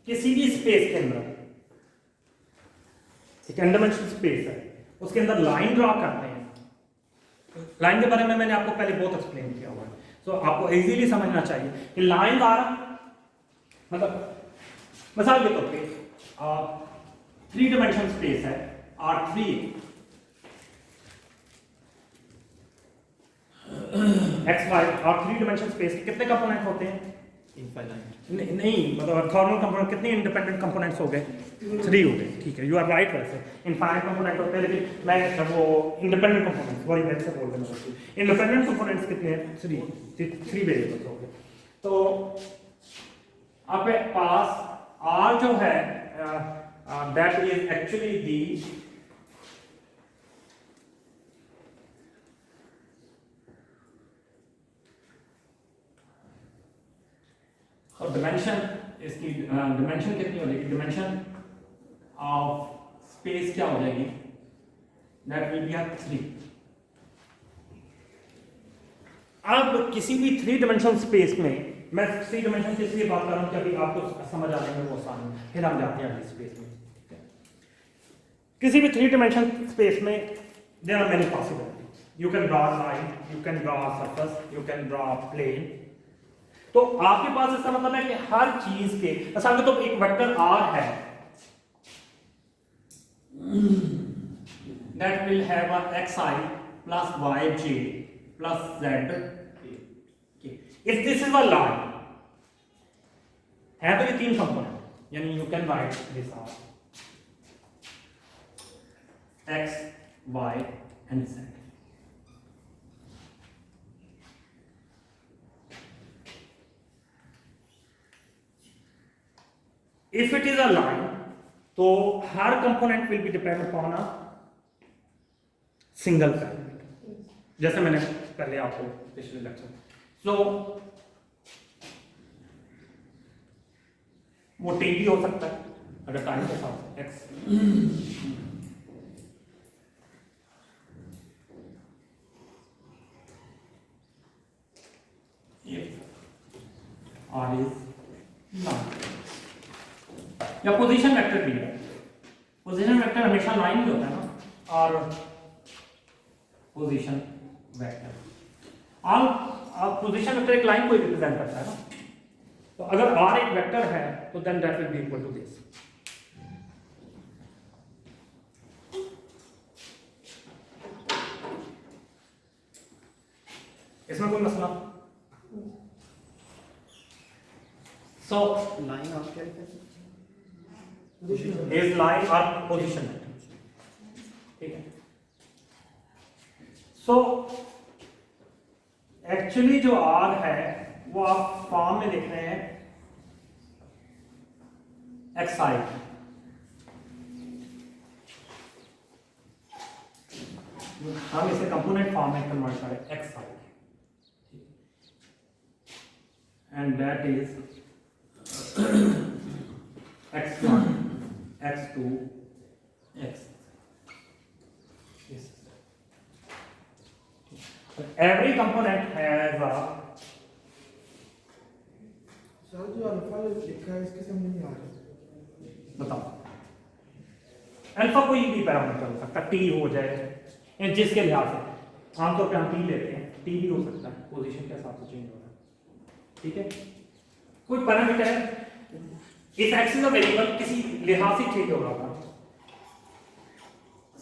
किसी भी स्पेस के अंदर एक n dimensional स्पेस है, उसके अंदर लाइन ड्रॉ करते हैं। लाइन के बारे में मैंने आपको पहले बहुत एक्सप्लेन किया हुआ है, तो आपको इजीली समझना चाहिए कि लाइन द्वारा मतलब मिसाल के तौर पे 3 dimensional स्पेस है R3 XY और 3 dimensional स्पेस के कितने कंपोनेंट होते हैं? नहीं मतलब ऑर्थोगोनल कंपोनेंट कितने इंडिपेंडेंट कंपोनेंट्स हो गए? 3 हो गए, ठीक है, यू आर राइट। वैसे इनफाइनाइट कंपोनेंट होते हैं, लेकिन मैं वो इंडिपेंडेंट कंपोनेंट्स वही मैं से बोल रहा हूँ। इंडिपेंडेंट कंपोनेंट्स कितने हैं? 3 वेरिएबल्स हो गए। तो आपके पास R जो है दैट इज एक्चुअली दी और डिमेंशन, इसकी डिमेंशन कितनी हो जाएगी? डिमेंशन ऑफ स्पेस क्या हो जाएगी? That will B 3। अब किसी भी 3 dimensional स्पेस में, मैं 3 dimension की इसलिए बात कर रहा हूं कि अभी आपको समझ आने में वो आसान है, फिर हम जाते हैं अगली स्पेस में। किसी भी 3 dimensional स्पेस में there are many possibilities. You can draw line, you can draw surface, you can draw plane. तो आपके पास इसका मतलब है कि हर चीज के असल में तो एक वेक्टर R है that will have a xi plus yj plus z। If this is a line है तो ये 3 कंपोनेंट, यानी you can write this as x, y and z। If it is a line, तो हर component will be depend upon a single parameter, जैसे मैंने पहले आपको पिछले लेक्चर। सो वो टी भी हो सकता है अगर टाइम के साथ एक्स। आर इज लाइन या पोजीशन वेक्टर भी है। पोजीशन वेक्टर हमेशा लाइन ही होता है ना, और पोजीशन वेक्टर आप पोजीशन वेक्टर एक लाइन को रिप्रेजेंट करता है ना। तो अगर R एक वेक्टर है तो then that will be equal to this. इसमें कोई मसला? सो लाइन ऑफ क्या है? इज लाइन और पोजीशन वेक्टर, ठीक है। सो एक्चुअली जो R है वो आप फॉर्म में देख रहे हैं xi। हम इसे कंपोनेंट फॉर्म में कन्वर्ट करें xi, and that is x1 x2 x। Every component has a sir जो अल्फा लिखा है इसके समझ नहीं आ रहा। बताओ, अल्फा कोई भी पैरामीटर हो सकता है, टी हो जाए जिसके लिहाज से आमतौर पे हम टी लेते हैं, टी भी हो सकता है, पोजीशन के हिसाब से चेंज हो रहा है, ठीक है। कोई पैरामीटर है, इस एक्सिस ऑफ वेरिएबल किसी लिहाज से चेंज हो रहा था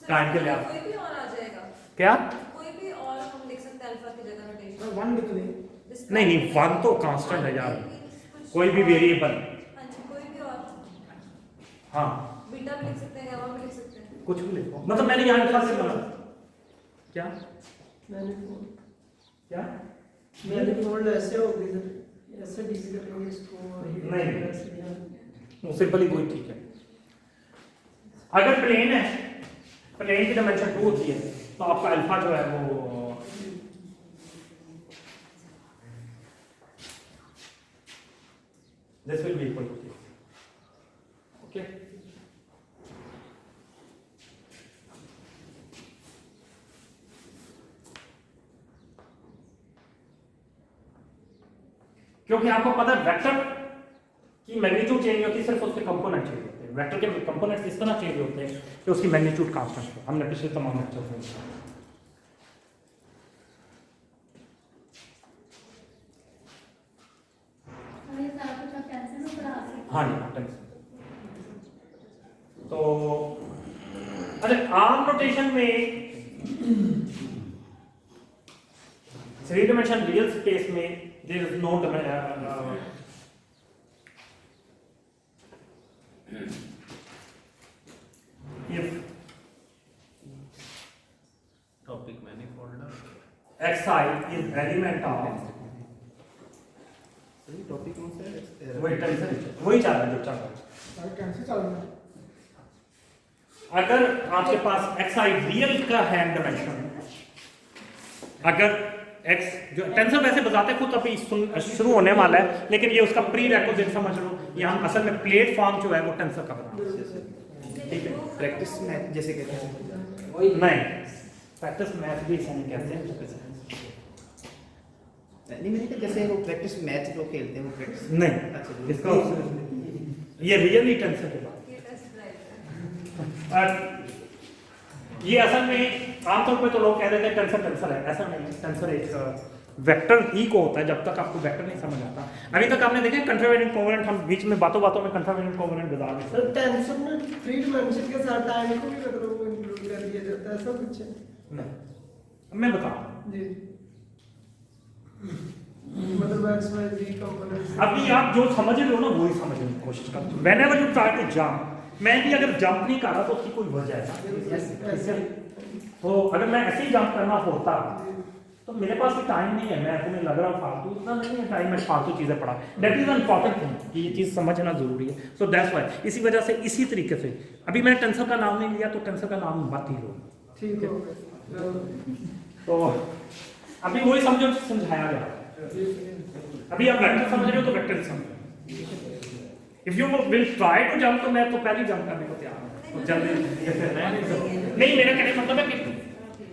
टाइम के लिहाज। कोई भी और आ जाएगा क्या? कोई भी और हम लिख सकते हैं अल्फा की जगह नोटेशन। 1 लिख दें। नहीं 1 तो कांस्टेंट है यार, कोई भी वेरिएबल। हाँ जी, कोई भी और। हाँ बीटा भी लिख सकते हैं, गामा भी लिख सकते हैं। कुछ भी लिखो, मतलब मैंने यहाँ अल्फा से बना क्या क्या मैनिफोल्ड ऐसे हो गई सर, ऐसे डीसी करेंगे इसको और ये नहीं। ऐसे यहाँ। सिंपल ही कोई ठीक है। अगर प्लेन है, प्लेन की डायमेंशन 2 होती है तो आपका अल्फा जो है वो This will be equal to 0. Okay. क्योंकि आपको पता है वेक्टर की मैग्नीट्यूड चेंज होती है, सिर्फ उसके कंपोनेंट चेंज होते हैं। वेक्टर के कंपोनेंट्स इस तरह चेंज होते हैं कि उसकी मैग्नीट्यूड कांस्टेंट है। हमने पिछले तमाम लेक्चर में और ये सारा कुछ आप टेंशन में पढ़ा सकते हैं। हाँ जी टेंस। तो अच्छा आर्म रोटेशन में 3 dimension रियल स्पेस में there is no if topic manifold xi is element of topic कौन सा है? वही टेंशन वही चल रहा है जो चल रहा है। सारे कैंसिल चल रहे हैं। अगर आपके पास xi रियल का है डायमेंशन, अगर x जो टेंसर वैसे बताते खुद अभी शुरू होने वाला है, लेकिन ये उसका प्री रिक्विजिट समझ लो। यहाँ असल में प्लेटफॉर्म जो है वो टेंसर का बना है। ठीक है, प्रैक्टिस मैथ जैसे कहते हैं वही नहीं, प्रैक्टिस मैथ भी इसे नहीं कहते हैं। नहीं, मैंने कहा जैसे वो प्रैक्टिस मैथ जो खेलते हैं वो प्रैक्टिस नहीं, अच्छा इसका ये रियली टेंसर के बाद ये टेस्ट ड्राइव है। ये असल में आमतौर पे तो लोग कह देते हैं टेंसर है, ऐसा नहीं है। टेंसर एक वेक्टर ही को होता है जब तक आपको वेक्टर नहीं समझ आता। अभी तक आपने देखे कंट्रावेरिएंट कोवेरिएंट, हम बीच में बातों में कंट्रावेरिएंट कोवेरिएंट बता रहे सर टेंशन में 3 dimension के साथ टाइम को भी मतलब इंक्लूड कर दिया जाता है, ऐसा कुछ है? नहीं, मैं बता रहा हूं। जी मतलब x y z कंपोनेंट्स। अभी आप जो समझ रहे हो ना वही समझने की कोशिश करो। Whenever you try to jump, मैं भी अगर जंप नहीं कर रहा तो उसकी कोई वजह है। तो अगर मैं ऐसे ही जंप करना होता तो मेरे पास भी टाइम नहीं है, मैं तुम्हें लग रहा हूँ फालतू, इतना नहीं है टाइम, मैं फालतू चीज़ें पढ़ा। दैट इज इंपॉर्टेंट थिंग कि ये चीज़ समझना जरूरी है। सो दैट्स व्हाई, इसी वजह से इसी तरीके से अभी मैंने टेंसर का नाम नहीं लिया तो टेंसर का नाम मत ही लो। ठीक हो गया। तो अभी वही समझो समझाया गया। अभी आप वेक्टर समझ रहे हो तो वेक्टर समझो। If you will try to jump तो मैं तो पहले जंप करने को तैयार हूँ। तो जल्दी नहीं, मेरा कहने का मतलब है कि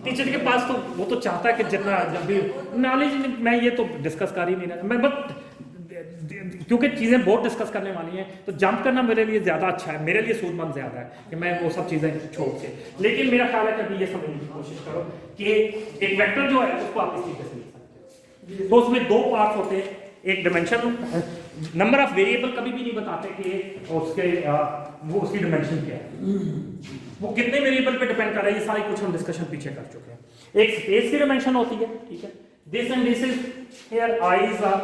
टीचर के पास तो वो तो चाहता है कि जितना जब भी नॉलेज, मैं ये तो डिस्कस कर ही नहीं रहा मैं, बट क्योंकि चीज़ें बहुत डिस्कस करने वाली हैं तो जंप करना मेरे लिए ज़्यादा अच्छा है, मेरे लिए सूझबंद ज़्यादा है कि मैं वो सब चीज़ें छोड़ से। लेकिन मेरा ख्याल है कि अभी ये समझने की कोशिश करो कि एक वेक्टर जो है उसको आप इस तरीके से लिख सकते हैं। तो उसमें 2 पार्ट्स होते हैं, एक डायमेंशन, नंबर ऑफ वेरिएबल कभी भी नहीं बताते कि उसके वो उसकी डायमेंशन क्या है, वो कितने वेरिएबल पे डिपेंड कर रहा है। ये सारी कुछ हम डिस्कशन पीछे कर चुके हैं। एक स्पेस की डायमेंशन होती है, ठीक है, this and this is here i's are,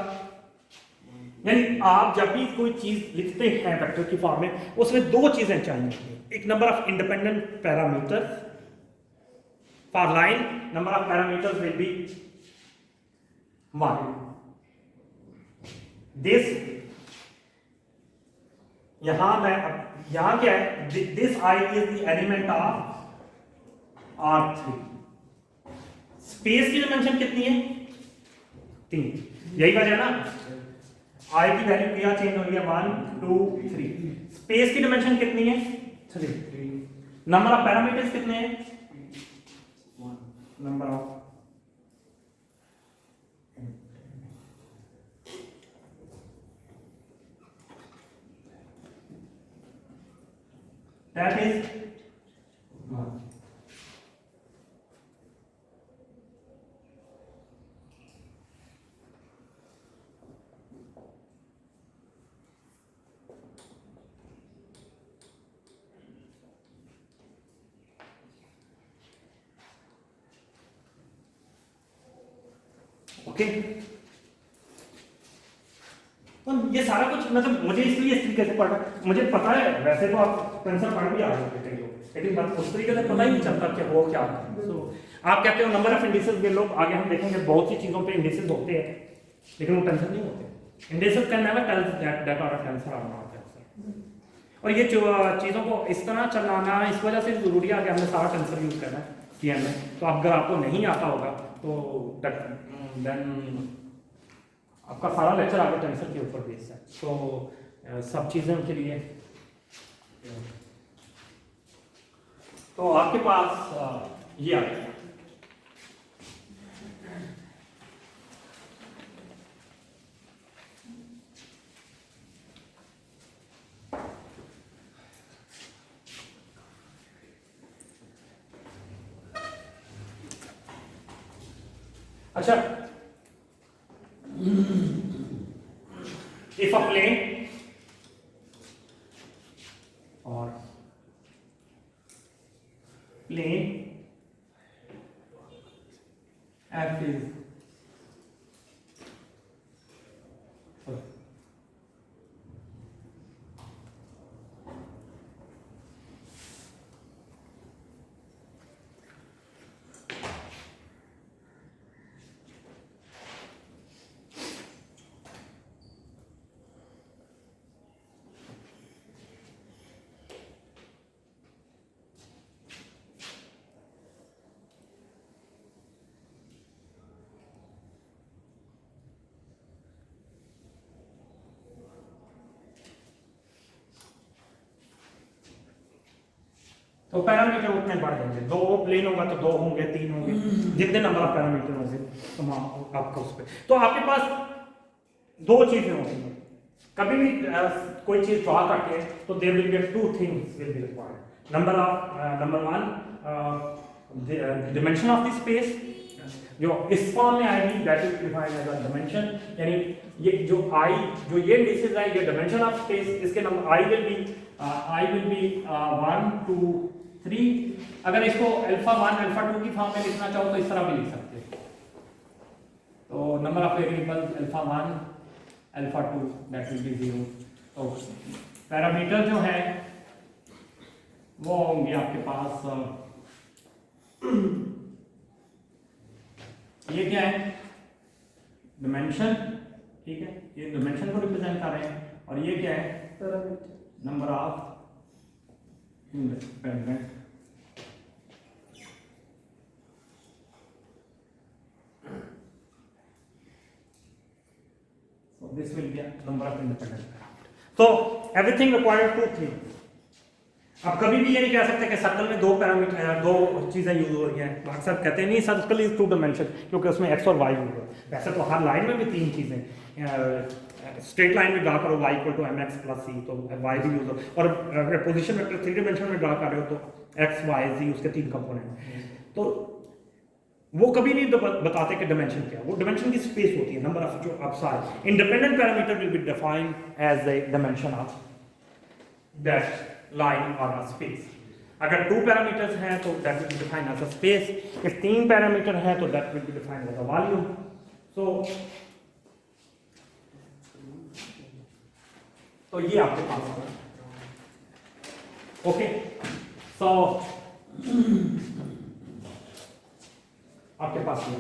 यानी आप जब भी कोई चीज लिखते हैं वेक्टर की फॉर्म में उसमें 2 चीजें चाहिए। एक number of independent parameter for line, number of parameters will be 1। This यहां मैं यहां क्या है, this I is the element of R3। Space की डायमेंशन कितनी है? 3। यही वजह है ना, आई की वैल्यू क्या चेंज हो रही है, 1 2 3। स्पेस की डायमेंशन कितनी है? 3। नंबर ऑफ पैरामीटर्स कितने हैं? 1। Number of that is 1। Okay, तो ये सारा कुछ मतलब मुझे इसलिए इस तरीके से पढ़ना, मुझे पता है वैसे तो आप टेंसर पढ़ भी आ रहे होते कई लोग, लेकिन बस उस तरीके से पता ही नहीं चलता कि वो क्या है। सो आप कहते हो नंबर ऑफ इंडिसेस के लोग, आगे हम देखेंगे बहुत सी चीज़ों पे इंडिसेस होते हैं लेकिन वो टेंसर नहीं होते। Indices can never tell that are tensor और नॉट टेंसर। और ये चीज़ों को इस तरह चलाना इस वजह से जरूरी है कि हमने सारा टेंसर यूज़ करना है सीएम में। तो अगर आपको नहीं आता होगा तो देन आपका सारा लेक्चर आगे टेंसर के ऊपर बेस्ड है, तो सब चीज़ें उनके लिए। तो आपके पास ये आ गया। अच्छा, if a plane or plane F is तो पैरामीटर उतने बढ़ जाएंगे, 2 प्लेन होगा तो 2 होंगे, 3 होंगे, जितने नंबर ऑफ पैरामीटर होंगे तो आपका उस पर। तो आपके पास 2 चीजें होती हैं, कभी भी कोई चीज ड्रॉ करते हैं तो there will be 2 things will be required. Number 1 dimension of the space, जो इस फॉर्म में आएगी that is defined as a dimension, यानी ये जो ये इंडिसेस है ये डिमेंशन ऑफ स्पेस, इसके नंबर आई विल बी 1 2 3। अगर इसको अल्फा 1 अल्फा 2 की फॉर्म में लिखना चाहो तो इस तरह भी लिख सकते हैं। तो number of variables alpha 1 alpha 2 that will B 0। तो पैरामीटर जो है वो होंगे आपके पास ये क्या है, डिमेंशन, ठीक है, ये डिमेंशन को रिप्रेजेंट कर रहे हैं, और ये क्या है, parameter. Number of independent so this will be a number of independent parameters। so everything required 2 3। अब कभी भी ये नहीं कह सकते कि सर्कल में 2 पैरामीटर 2 चीजें यूज हो रही हैं, अक्सर कहते हैं नहीं सर्कल इज 2 डायमेंशन क्योंकि उसमें x और y यूज हो। वैसे तो हर लाइन में भी 3 चीजें, स्ट्रेट लाइन में ड्रा करो y = mx + c तो y भी यूज हो, और पोजीशन वेक्टर 3 डायमेंशन में ड्रा कर रहे हो तो x y z उसके 3 कंपोनेंट। तो वो कभी नहीं बताते कि डायमेंशन क्या है, वो डायमेंशन की स्पेस होती है, नंबर ऑफ जो upside. Independent parameter will be defined as the dimension of that line और अ स्पेस। अगर 2 पैरामीटर्स हैं तो that will be defined as a space, if 3 parameter हैं तो that will be defined as a volume. तो ये आपके पास है, ओके। सो आपके पास ये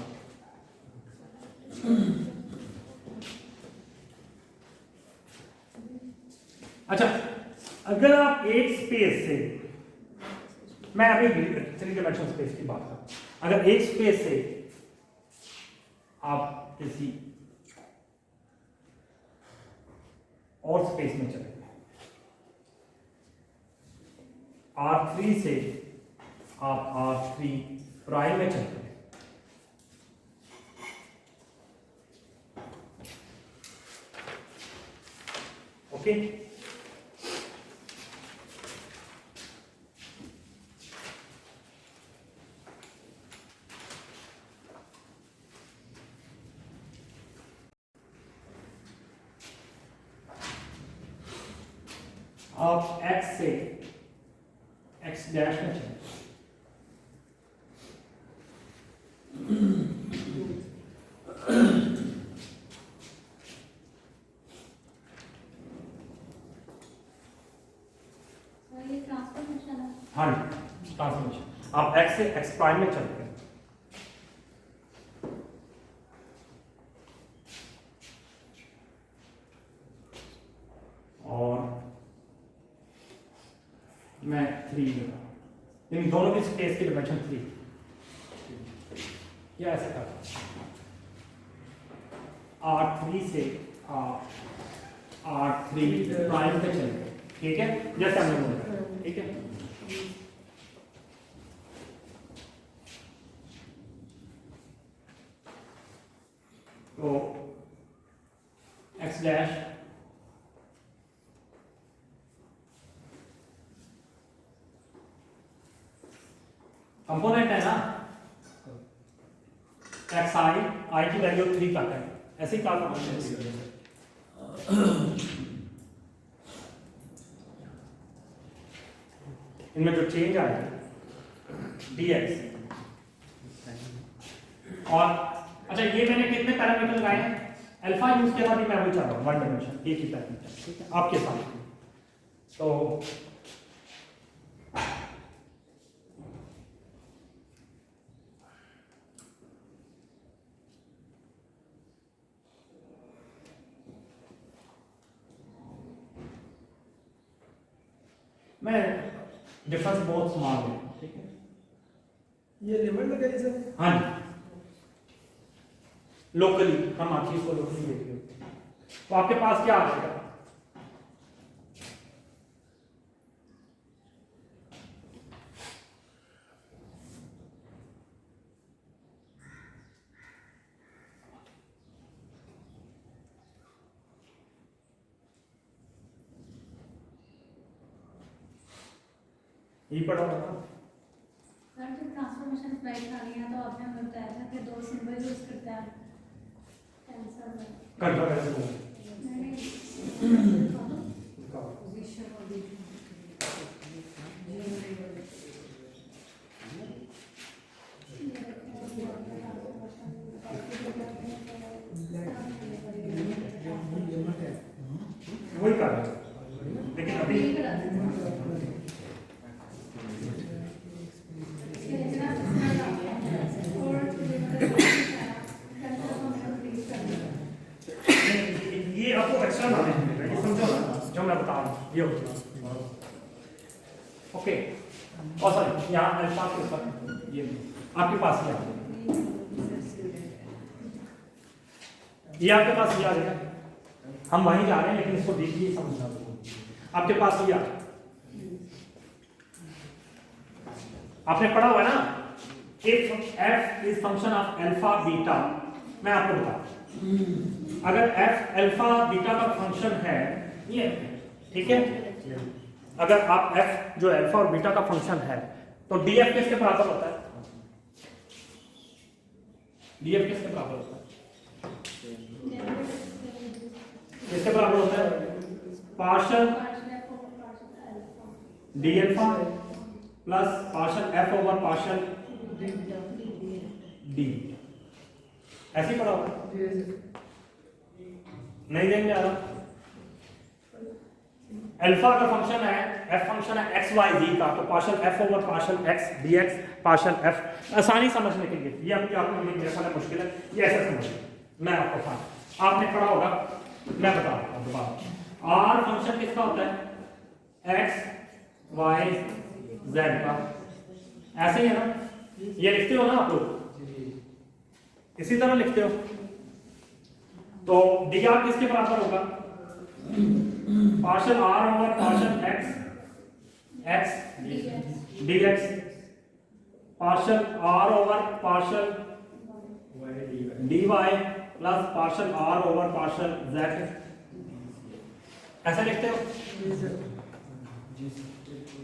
अच्छा, अगर आप एक स्पेस से, मैं अभी 3 डायमेंशनल स्पेस की बात कर रहा हूं, अगर एक स्पेस से आप किसी और स्पेस में चले गए, R3 से आप R3 प्राइम में चले गए, ओके। आप x से x डैश में चले, ये ट्रांसफॉर्मेशन है। हाँ ट्रांसफॉर्मेशन, आप x से x प्राइम में चलते हैं, और मैं 3 लगा, इन दोनों की स्पेस की डायमेंशन 3, या ऐसे कर R3 से R3 प्राइम पे चले गए, ठीक है, जैसे हमने बोला, ठीक है। तो x डैश कंपोनेंट है ना, एक्स आई की वैल्यू 3 तक है, ऐसे ही कहा इनमें जो चेंज आएगा dx। और अच्छा ये मैंने कितने पैरामीटर लगाए हैं, अल्फा यूज किया था, अभी मैं वही चाह रहा हूँ, वन डायमेंशन एक ही पैरामीटर, ठीक है, आपके सामने। तो मैं डिफरेंस बहुत स्मॉल है, ठीक है। ये लिमिट लगाई सर? हाँ जी, लोकली हम आप चीज को लोकली देख रहे हो, तो आपके पास क्या आ जाएगा, ये पढ़ा होगा ना। सर जब ट्रांसफॉर्मेशन स्लाइड आ रही है तो आपने हमें बताया था कि 2 सिंबल यूज करते हैं कैंसर में। कंट्रोल कैसे बोलूं? वही कर रहे हैं, लेकिन अभी ये आपको एक्स्ट्रा नॉलेज मिलेगा, ये समझो ना जो मैं बता रहा हूँ, ये होता है, ओके। और सॉरी यहाँ अल्फा के ऊपर ये आपके पास ये आपके पास ये आ जाएगा, हम वहीं जा रहे हैं लेकिन इसको देखिए समझना, आपके पास ये आपने पढ़ा हुआ है ना, if f is function of alpha beta, मैं आपको बता, अगर f अल्फा बीटा का फंक्शन है ये, ठीक है, अगर आप f जो अल्फा और बीटा का फंक्शन है तो df किसके बराबर होता है, df किसके बराबर होता है, किसके बराबर होता है, partial d alpha plus partial f over partial d, ऐसे ही पढ़ा होगा, नहीं देंगे आ रहा। अल्फा का फंक्शन है, f फंक्शन है x y z का, तो partial f over partial x dx partial f, आसानी समझने के लिए ये आपके आपको मेरे ख्याल मुश्किल है, ये ऐसे समझिए, मैं आपको आपने पढ़ा होगा, मैं बता रहा हूँ दोबारा। r फंक्शन किसका होता है, x y z का, ऐसे ही है ना, ये लिखते हो ना आप लोग, इसी तरह लिखते हो, तो dr किसके बराबर होगा, partial r over partial x dx partial r over partial dy plus partial r over partial z, ऐसा लिखते हो।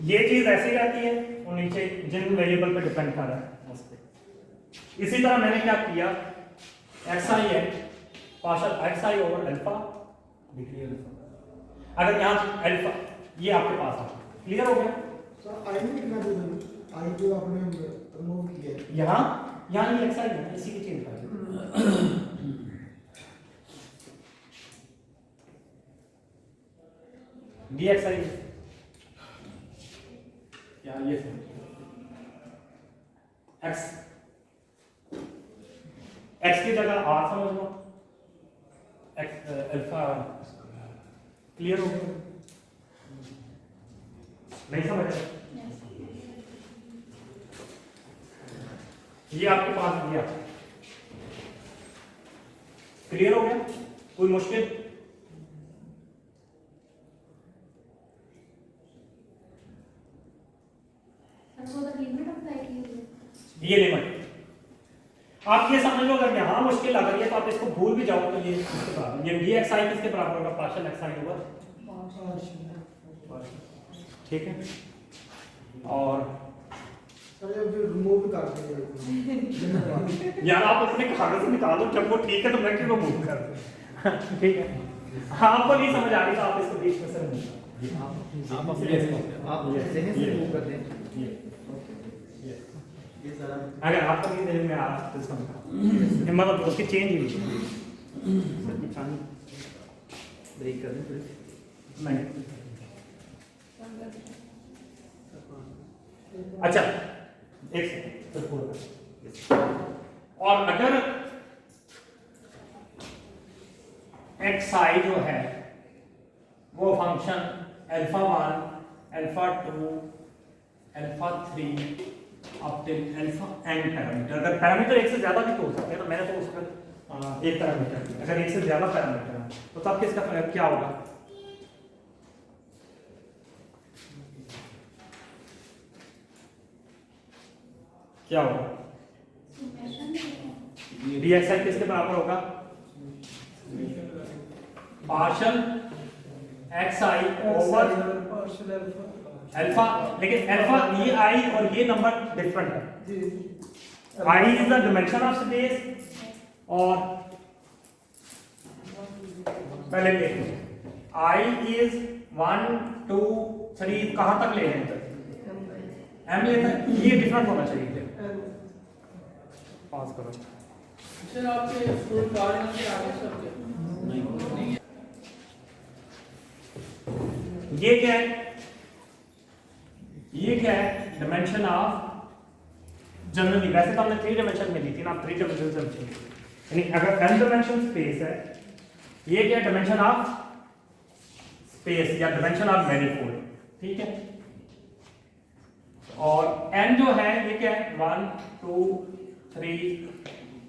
ये चीज ऐसी रहती है और नीचे जिन वेरिएबल पे डिपेंड कर रहा है उस पे। इसी तरह मैंने क्या किया, xi है पार्शियल xi ओवर अल्फा, अगर यहाँ अल्फा ये आपके पास है, क्लियर हो गया, सर आई नहीं लिखना था, आई जो आपने रिमूव किया है, यहाँ ये xi है, इसी की चेंज कर dxi या ये x की जगह r समझ लो, x अल्फा, क्लियर हो गया, नहीं समझ रहे, ये आपके पास दिया, क्लियर हो गया? कोई मुश्किल? सर वो तो लिमिट अप्लाई की हुई है। ये लिमिट आप ये समझ लो, अगर यहाँ मुश्किल लग रही है तो आप इसको भूल भी जाओ तो ये इसके बराबर, ये dxi किसके बराबर होगा? पार्शियल xi होगा, ठीक है। और सर ये फिर रिमूव कर देंगे। यार आप अपने कागज से निकालो, जब वो ठीक है तो मैं क्यों रिमूव कर दूं? ठीक है, आपको नहीं समझ आ रही तो आप इसको बीच में से remove कर दो। आप अपने आप जैसे हैं से रिमूव कर दें। ये सारा अगर आपको नहीं देने में आ रहा तो इसका मतलब उसकी चेंज ही नहीं ब्रेक कर दें थोड़ी। नहीं। अच्छा एक सेकंड, और अगर xi जो है वो function alpha 1 alpha 2 alpha 3 up till alpha n parameter, अगर पैरामीटर एक से ज्यादा भी तो हो सकते हैं, तो मैंने तो उसका एक पैरामीटर, अगर एक से ज्यादा पैरामीटर है तो तब किसका क्या होगा? क्या होगा? dxi किसके बराबर होगा? Partial xi over partial alpha. Alpha, लेकिन अल्फा ये i और ये नंबर डिफरेंट है। जी I is the dimension of space, और पहले देखो I is 1 2 3 कहां तक ले हैं? m लेता है, ये डिफरेंट होना चाहिए। पास करो सर आपके स्कूल कार्ड में से आगे सब्जेक्ट ये क्या है? ये क्या है? डिमेंशन ऑफ, जनरली वैसे तो हमने 3 डायमेंशन में दी थी ना, 3 डायमेंशन से यानी अगर n डायमेंशन स्पेस है, ये क्या है? डायमेंशन ऑफ स्पेस या डायमेंशन ऑफ मैनीफोल्ड, ठीक है। और n जो है ये क्या है? 1 2 3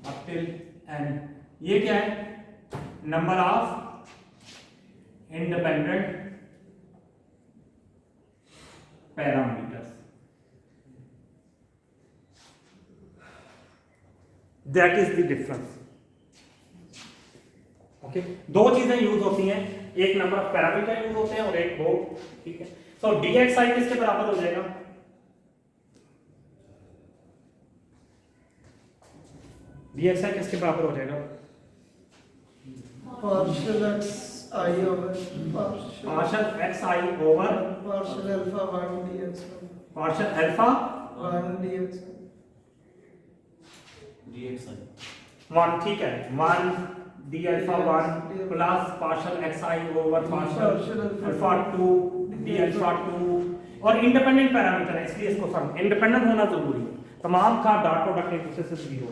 अप टिल n, ये क्या है? Number of independent parameters, that is the difference. Okay, दो चीजें यूज होती हैं, एक नंबर ऑफ पैरामीटर यूज होते हैं और एक वो, ठीक है। सो dxi किसके बराबर हो जाएगा? dxi किसके बराबर हो जाएगा? पार्शियल एक्स आई over partial xi over partial alpha 1 dx partial alpha 1 dx dxi 1, ठीक है, 1 d alpha 1 plus partial xi over partial alpha 2 d alpha 2, और इंडिपेंडेंट पैरामीटर है इसलिए इसको सब इंडिपेंडेंट होना जरूरी है, तमाम का डॉट प्रोडक्ट एक दूसरे से 0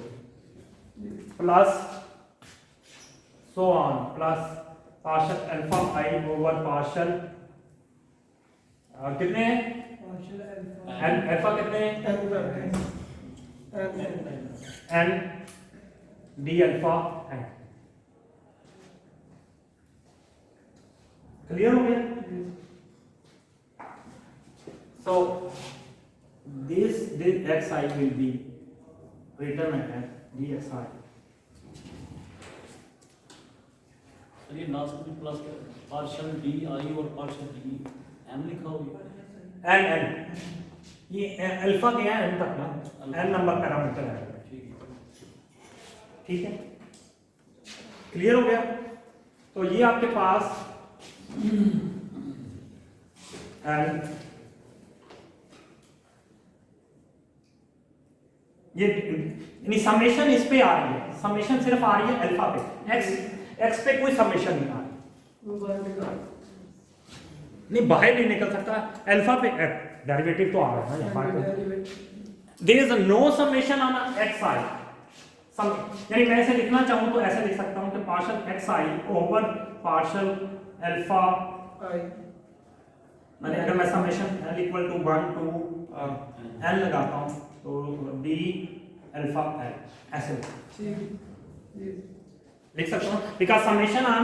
plus so on plus partial alpha i over partial कितने हैं? पार्शियल अल्फा कितने हैं? n d alpha n। Clear हो गया? So this xi will be written as dxi. ये लास्ट में प्लस पार्शियल डी आई और पार्शियल डी एम लिखा हुआ है। n ये अल्फा क्या है? n तक ना, n नंबर पैरामीटर है, ठीक है। क्लियर हो गया? तो ये आपके पास ये यानी समेशन इस पे आ रही है, समेशन सिर्फ आ रही है अल्फा पे, x पे कोई समेशन नहीं आ रही, नहीं बाहर नहीं निकल सकता, अल्फा पे डेरिवेटिव तो आ रहा है ना यहाँ पे। There is no summation on xi, यानी मैं ऐसे लिखना चाहूँ तो ऐसे लिख सकता हूँ कि partial xi over partial alpha i, मैंने अगर मैं summation l equal to 1 to n लगाता हूँ तो d अल्फा l ऐसे, ठीक जी लिख सकता हूँ because summation on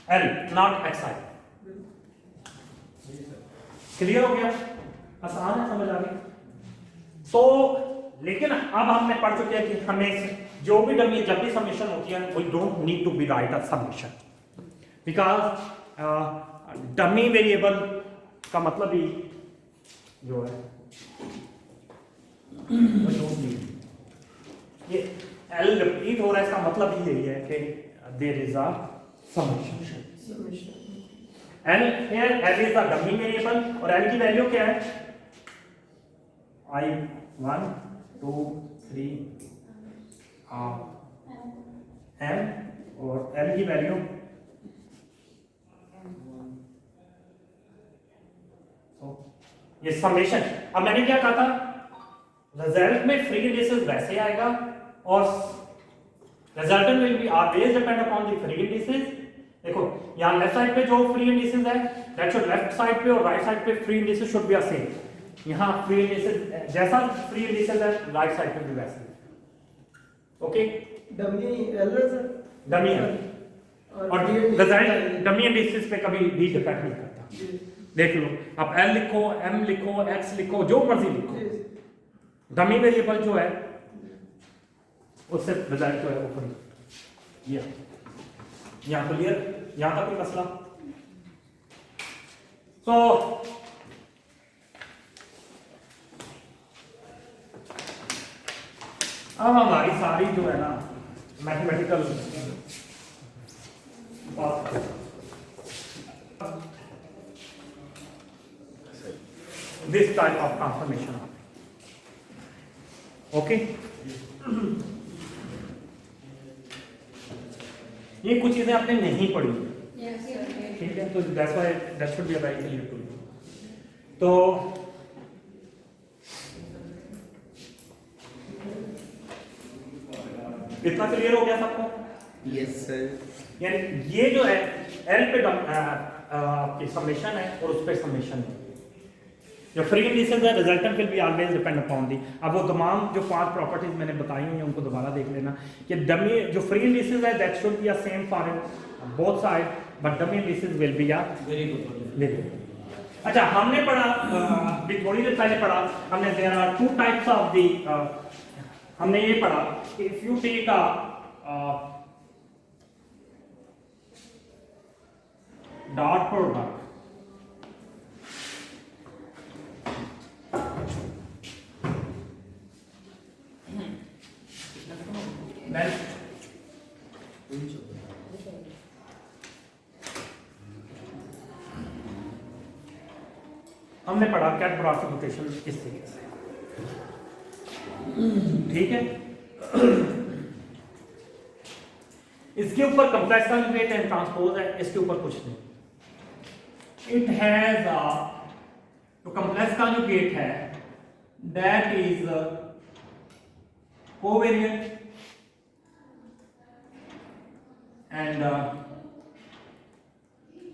L not x I. Clear हो गया, आसान है, समझ आ गई। तो लेकिन अब हमने पढ़ चुके हैं कि हमें जो भी डमी जब भी समेशन होती है we don't need to be write a summation because dummy variable का मतलब ही जो है ये एल रिपीट हो रहा है, इसका मतलब ही यही है कि there is a summation. L here L is the dummy variable और एल की वैल्यू क्या है, आई 1 2 3 एम और एल की वैल्यू ये समेशन। अब मैंने क्या कहा था, रिजल्ट में फ्री इंडिसेस वैसे आएगा और resultant will be always depend upon the free indices. देखो यहाँ लेफ्ट साइड पे जो फ्री इंडिसेस है दैट शुड लेफ्ट साइड पे और राइट साइड पे free indices should be the same. यहाँ फ्री इंडिसेस जैसा फ्री इंडिसेस है राइट साइड पे भी वैसे। ओके डमी एल है सर, डमी है और रिजल्ट डमी इंडिसेस पे कभी भी डिपेंड नहीं करता। देख लो आप एल लिखो, एम लिखो, एक्स लिखो, जो मर्जी लिखो, डमी वेरिएबल जो है उससे रिजल्ट जो है वो फ्री। ये यहाँ क्लियर, यहाँ का कोई मसला? तो अब हमारी सारी जो है ना mathematical this type of transformation. Okay? ये कुछ चीजें आपने नहीं पढ़ी, ठीक है, तो that's why that should be a very clear to you. तो इतना क्लियर हो गया सबको? Yes sir. यानी ये जो है एल पे आपकी समेशन है और उस पे समेशन है। जो फ्री इंडिसेस है resultant will be always depend upon the. अब वो तमाम जो 5 प्रॉपर्टीज मैंने बताई हुई हैं उनको दोबारा देख लेना कि डमी जो फ्री इंडिसेस है that should be a same for both side but dummy indices will be a very good. अच्छा हमने पढ़ा भी थोड़ी देर पहले पढ़ा हमने there are 2 types of the हमने ये पढ़ा कि if you take a dot product then हमने पढ़ा कैट ब्रॉड नोटेशन इस तरीके से, ठीक है। इसके ऊपर कॉम्प्लेक्स कॉन्जुगेट एंड ट्रांसपोज है, इसके ऊपर कुछ नहीं। इट हैज जो कॉम्प्लेक्स कॉन्जुगेट है that is covariant and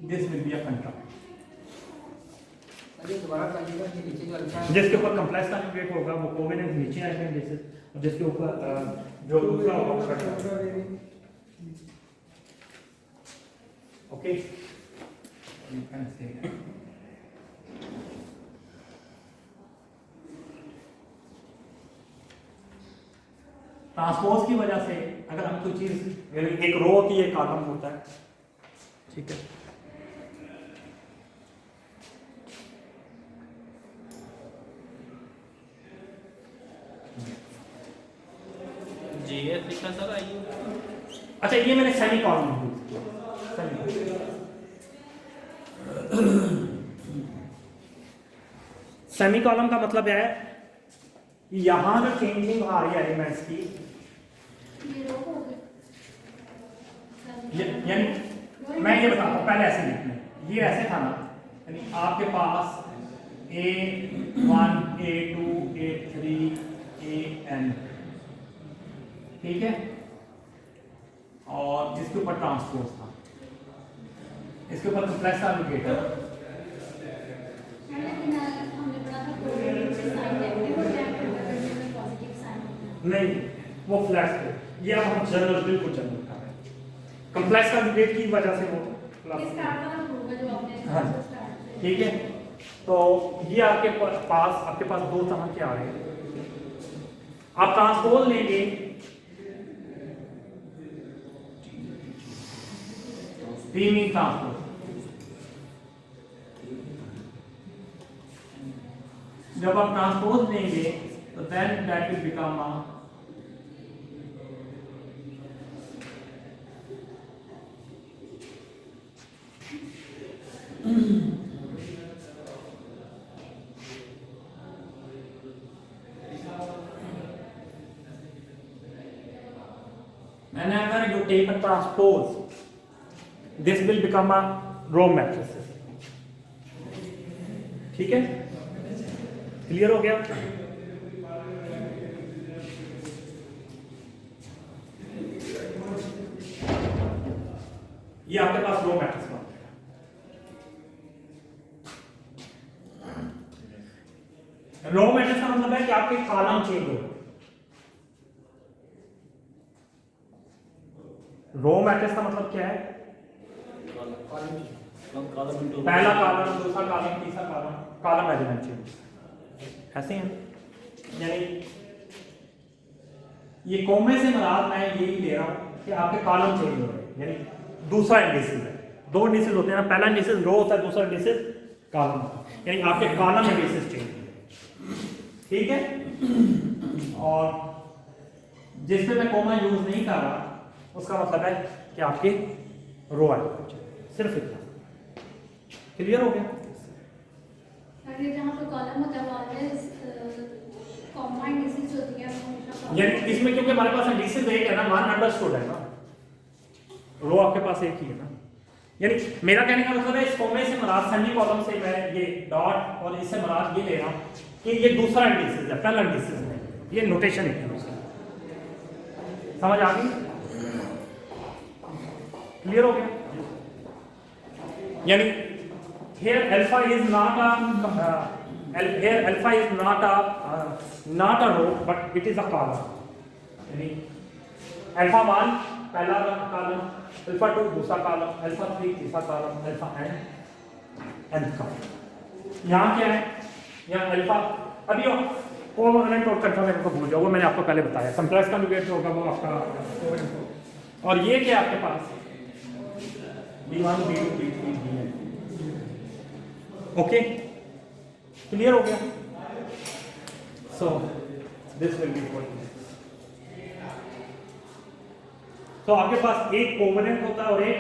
this will be a contract अरे दोबारा कहिएगा कि नीचे जो लिखा है जिसके ऊपर कॉम्प्लेक्स कॉन्जुगेट होगा वो कोवेरिएंट नीचे आएगा जैसे, और जिसके ऊपर जो दूसरा होगा okay you can say transpose की वजह से अगर हम कोई चीज एक रो होती है एक कॉलम होता है, ठीक है, जी ये लिखा सर आइए। अच्छा ये मैंने सेमी कॉलम सेमी कॉलम का मतलब है यहां जो चेंजिंग आ रही है एलिमेंट्स की, यानी मैं ये बताता हूँ पहले ऐसे लिखना, ये ऐसे था ना, यानी आपके पास A1 A2 A3 AN, ठीक है, और जिसके ऊपर ट्रांसपोज था, इसके ऊपर कॉम्प्लेक्स कॉन्जुगेट है। नहीं वो फ्लैट पे, ये अब हम जनरल बिल्कुल जनरल कर रहे हैं, कंप्लेक्स कंजुगेट की वजह से वो ये प्लस, स्टार्ट वाला प्रूव है जो आपने हाँ। स्टार्ट ठीक है। तो ये आपके पास दो तरह के आ रहे हैं। आप ट्रांसपोज लेंगे, P मीन ट्रांसपोज, जब आप ट्रांसपोज लेंगे तो then that will become whenever you take a transpose, this will become a row matrices. ठीक है, क्लियर हो गया? ये आपके पास रो मैट्रिक्स बन जाएगा। रो मैट्रिक्स का मतलब है कि आपके कॉलम चेंज हो। रो मैट्रिक्स का मतलब क्या है? पहला कॉलम, दूसरा कॉलम, तीसरा कॉलम, कॉलम एलिमेंट चेंज, ऐसे हैं। यानी ये कॉमे से मुराद मैं यही ले रहा हूं कि आपके कॉलम चेंज हो रहे हैं, यानी दूसरा इंडिसेस है। दो इंडिसेस होते हैं ना, पहला इंडिसेस रो होता है, दूसरा इंडिसेस कॉलम होता है, यानी आपके कॉलम इंडिसेस चेंज हो रहे हैं। ठीक है, और जिस पे मैं कॉमा यूज नहीं कर रहा उसका मतलब है कि आपके रो एलिमेंट, सिर्फ इतना। क्लियर हो गया? अगर जहाँ पे कॉलम होता है वो ऑलवेज कॉमा इंडिसेस होती है हमेशा। यानी इसमें क्योंकि हमारे पास इंडिसेस एक है ना, वन अंडरस्टूड है ना, रो आपके पास एक ही है ना। यानी मेरा कहने का मतलब है इस कॉमे से मुराद सेमी कॉलम से मैं ये डॉट और इससे मुराद ये ले रहा हूँ कि ये दूसरा इंडिसेस है, पहला इंडिसेस नहीं। ये नोटेशन है उसका, समझ आ गई? क्लियर हो गया? यानी here alpha is not a row but it is a column. यानी alpha 1 पहला कॉलम, alpha 2 दूसरा कॉलम, alpha 3 तीसरा column, alpha n nth column. यहाँ क्या है? यहाँ alpha, अभी कोवेलेंट और कंट्रावेलेंट को भूल जाओ, वो मैंने आपको पहले बताया। कंप्लेक्स कॉन्जुगेट होगा वो आपका, और ये क्या आपके पास B1 B2 B3 Bn। Okay, clear हो गया? So this will be what. तो आपके पास एक कोवेलेंट होता है और एक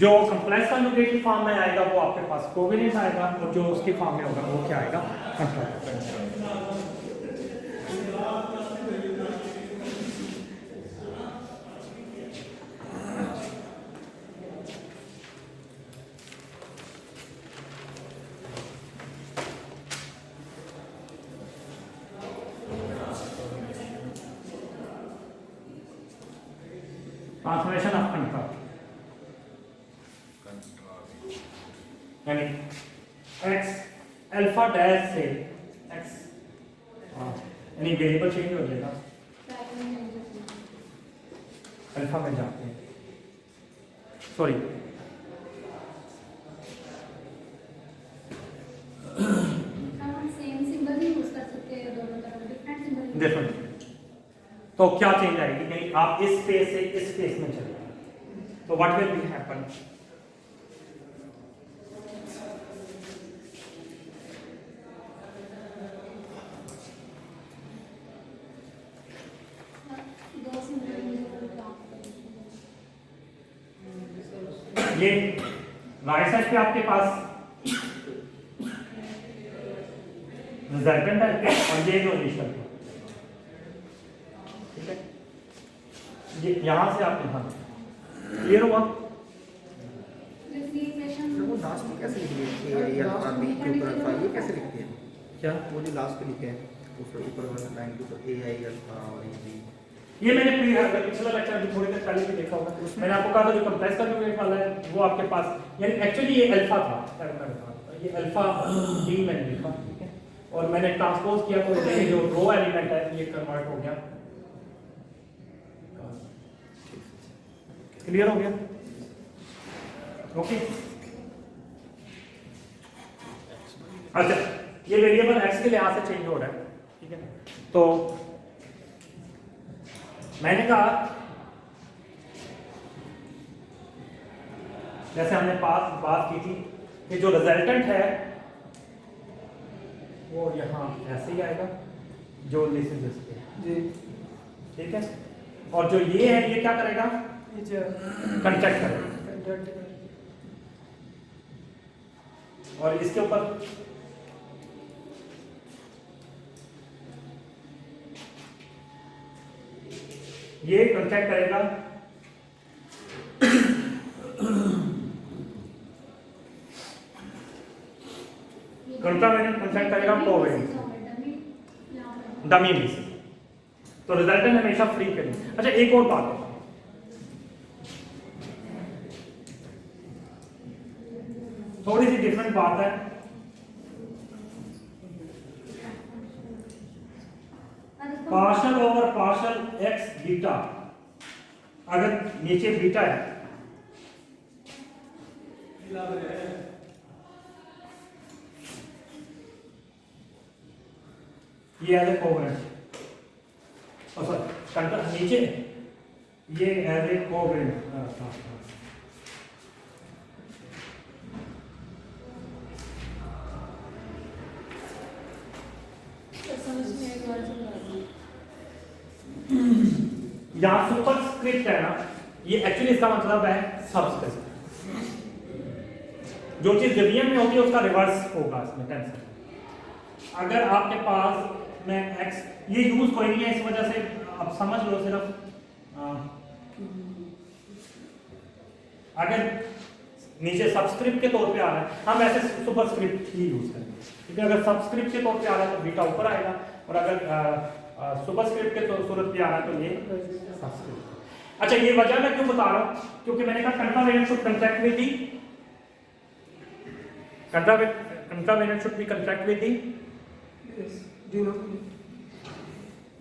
जो कंप्लेक्स कॉन्जुगेट की फॉर्म में आएगा वो आपके पास कोवेलेंट आएगा, और जो उसकी फॉर्म में होगा वो क्या आएगा? कंट्रावेलेंट। ट्रांसफॉर्मेशन ऑफ कंट्रा, यानी x अल्फा डैश से x, यानी वेरिएबल चेंज हो जाएगा, अल्फा में जाते हैं, सॉरी सेम सिंबल भी यूज कर सकते हैं दोनों तरफ, डिफरेंट सिंबल। डिफरेंट। तो क्या चेंज आएगी? नहीं, आप इस स्पेस से इस स्पेस में चले जाए तो व्हाट विल बी हैपन? दो सिंबल ये राइट साइड पे आपके पास रिजल्टेंट है और ये जो इनिशियल है, ठीक है? ये यहां से आप यहां, क्लियर हुआ? वो लास्ट में कैसे लिखी है? ये अल्फा बी के ऊपर अल्फा, ये कैसे लिखते हैं? क्या वो जो लास्ट पे लिखे हैं उसके ऊपर वाला लाइन के ऊपर ए आई अल्फा और ए बी, ये मैंने पिछला लेक्चर अभी थोड़ी देर पहले भी देखा होगा, मैंने आपको कहा था जो कंप्लेक्स कॉन्जुगेट वाला है वो आपके पास, यानी एक्चुअली ये अल्फा था, ये अल्फा डी मैंने लिखा, ठीक है? और मैंने ट्रांसपोज किया तो ये जो रो एलिमेंट है ये कन्वर्ट हो गया क्लियर हो गया? ओके। अच्छा, ये वेरिएबल x के लिहाज से चेंज हो रहा है, ठीक है। तो मैंने कहा जैसे हमने बात की थी कि जो रिजल्टेंट है वो यहाँ ऐसे ही आएगा, जो दिस इज दिस पे, जी ठीक है। और जो ये है ये क्या करेगा? ये कंट्रैक्ट करेगा, और इसके ऊपर ये कंट्रैक्ट करेगा कंट्रावेरिएंट कंट्रैक्ट करेगा कोवेरिएंट डमी में से। तो रिजल्टेंट हमेशा फ्री करेंगे। अच्छा, एक और बात है, थोड़ी सी डिफरेंट बात है। Partial over partial x beta, अगर नीचे बीटा है ये एज ए कोवेरिएंट, सॉरी नीचे ये एज ए कोवेरिएंट, यहाँ सुपरस्क्रिप्ट है ना, ये एक्चुअली इसका मतलब है सबस्क्रिप्ट। जो चीज डिवीजन में होती है उसका रिवर्स होगा इसमें टेंस। अगर आपके पास में एक्स, ये यूज कोई नहीं है इस वजह से आप समझ लो, सिर्फ अगर नीचे सबस्क्रिप्ट के तौर पे आ रहा है हम ऐसे सुपरस्क्रिप्ट ही यूज करेंगे, ठीक है। अगर सबस्क्रिप्ट के तौर पे आ रहा है तो बीटा ऊपर आएगा, और अगर सुपरस्क्रिप्ट के सूरत पे आ रहा है तो ये सबस्क्रिप्ट। अच्छा, ये वजह मैं क्यों बता रहा हूं, क्योंकि मैंने कहा contravariant should contract with the, contravariant should be contract with the,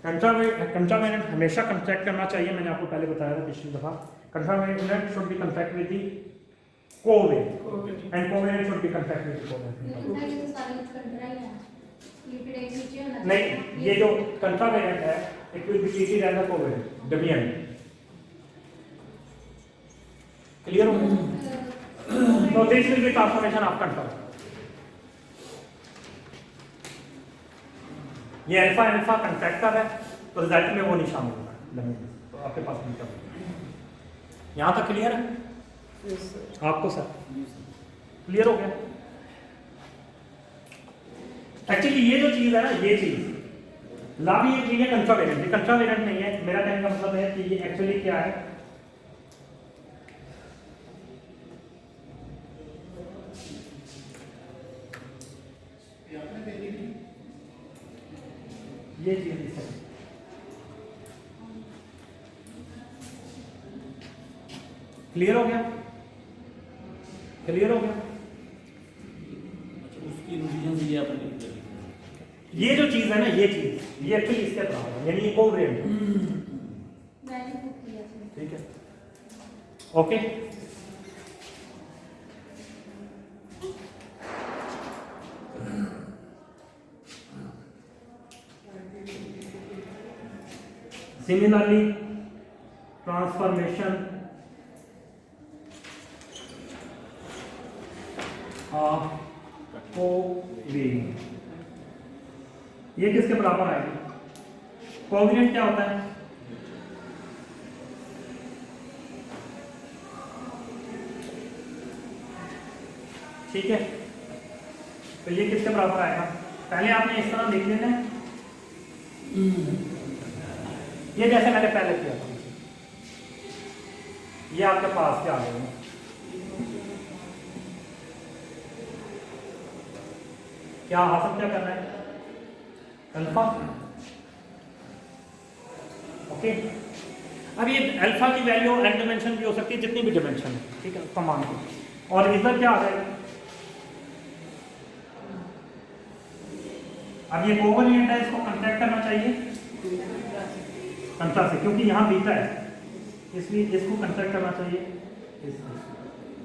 contravariant हमेशा कंट्रैक्ट करना चाहिए। मैंने आपको पहले बताया था पिछली दफा, contravariant should be contract with the covariant and covariant should be contract with covariant. नहीं, ये जो कंट्रावेरिएंट है it will be treated as a covariant division. Clear हो गया? तो this will be transformation of contravariant. ये अल्फा अल्फा कंट्रैक्ट कर रहा है तो रिजल्ट में वो नहीं शामिल होगा, तो आपके पास बीटा। यहां तक क्लियर है आपको? सर क्लियर हो गया? एक्चुअली ये जो चीज है ना, ये चीज ला भी ये चीज है कंट्रावेरिएंट, ये कंट्रावेरिएंट नहीं है। मेरा कहने का मतलब है कि ये एक्चुअली क्या है, ये चीज है। क्लियर हो गया? क्लियर हो गया? अच्छा, उसकी रिविजन ये आपने लिख दी। ये जो चीज है ना, ये चीज ये एक्चुअली इसके बराबर है, यानी ये कोवेरिएंट है, ठीक है। Okay, similarly transformation of covariant, ये किसके बराबर आएगी? कोवेरिएंट क्या होता है? ठीक है, तो ये किसके बराबर आएगा? पहले आपने इस तरह लिख लेना है, ये जैसे मैंने पहले किया था, ये आपके पास क्या आ गया? क्या हासिल क्या करना है? अल्फा। ओके, अब ये अल्फा की वैल्यू एन डिमेंशन भी हो सकती है, जितनी भी डिमेंशन है, ठीक है, उसका मान लो। और इधर क्या आ जाएगा? अब ये कोवेरिएंट है, इसको कंट्रैक्ट करना चाहिए कंट्रा से, क्योंकि यहाँ बीटा है, इसलिए इसको कंट्रैक्ट करना चाहिए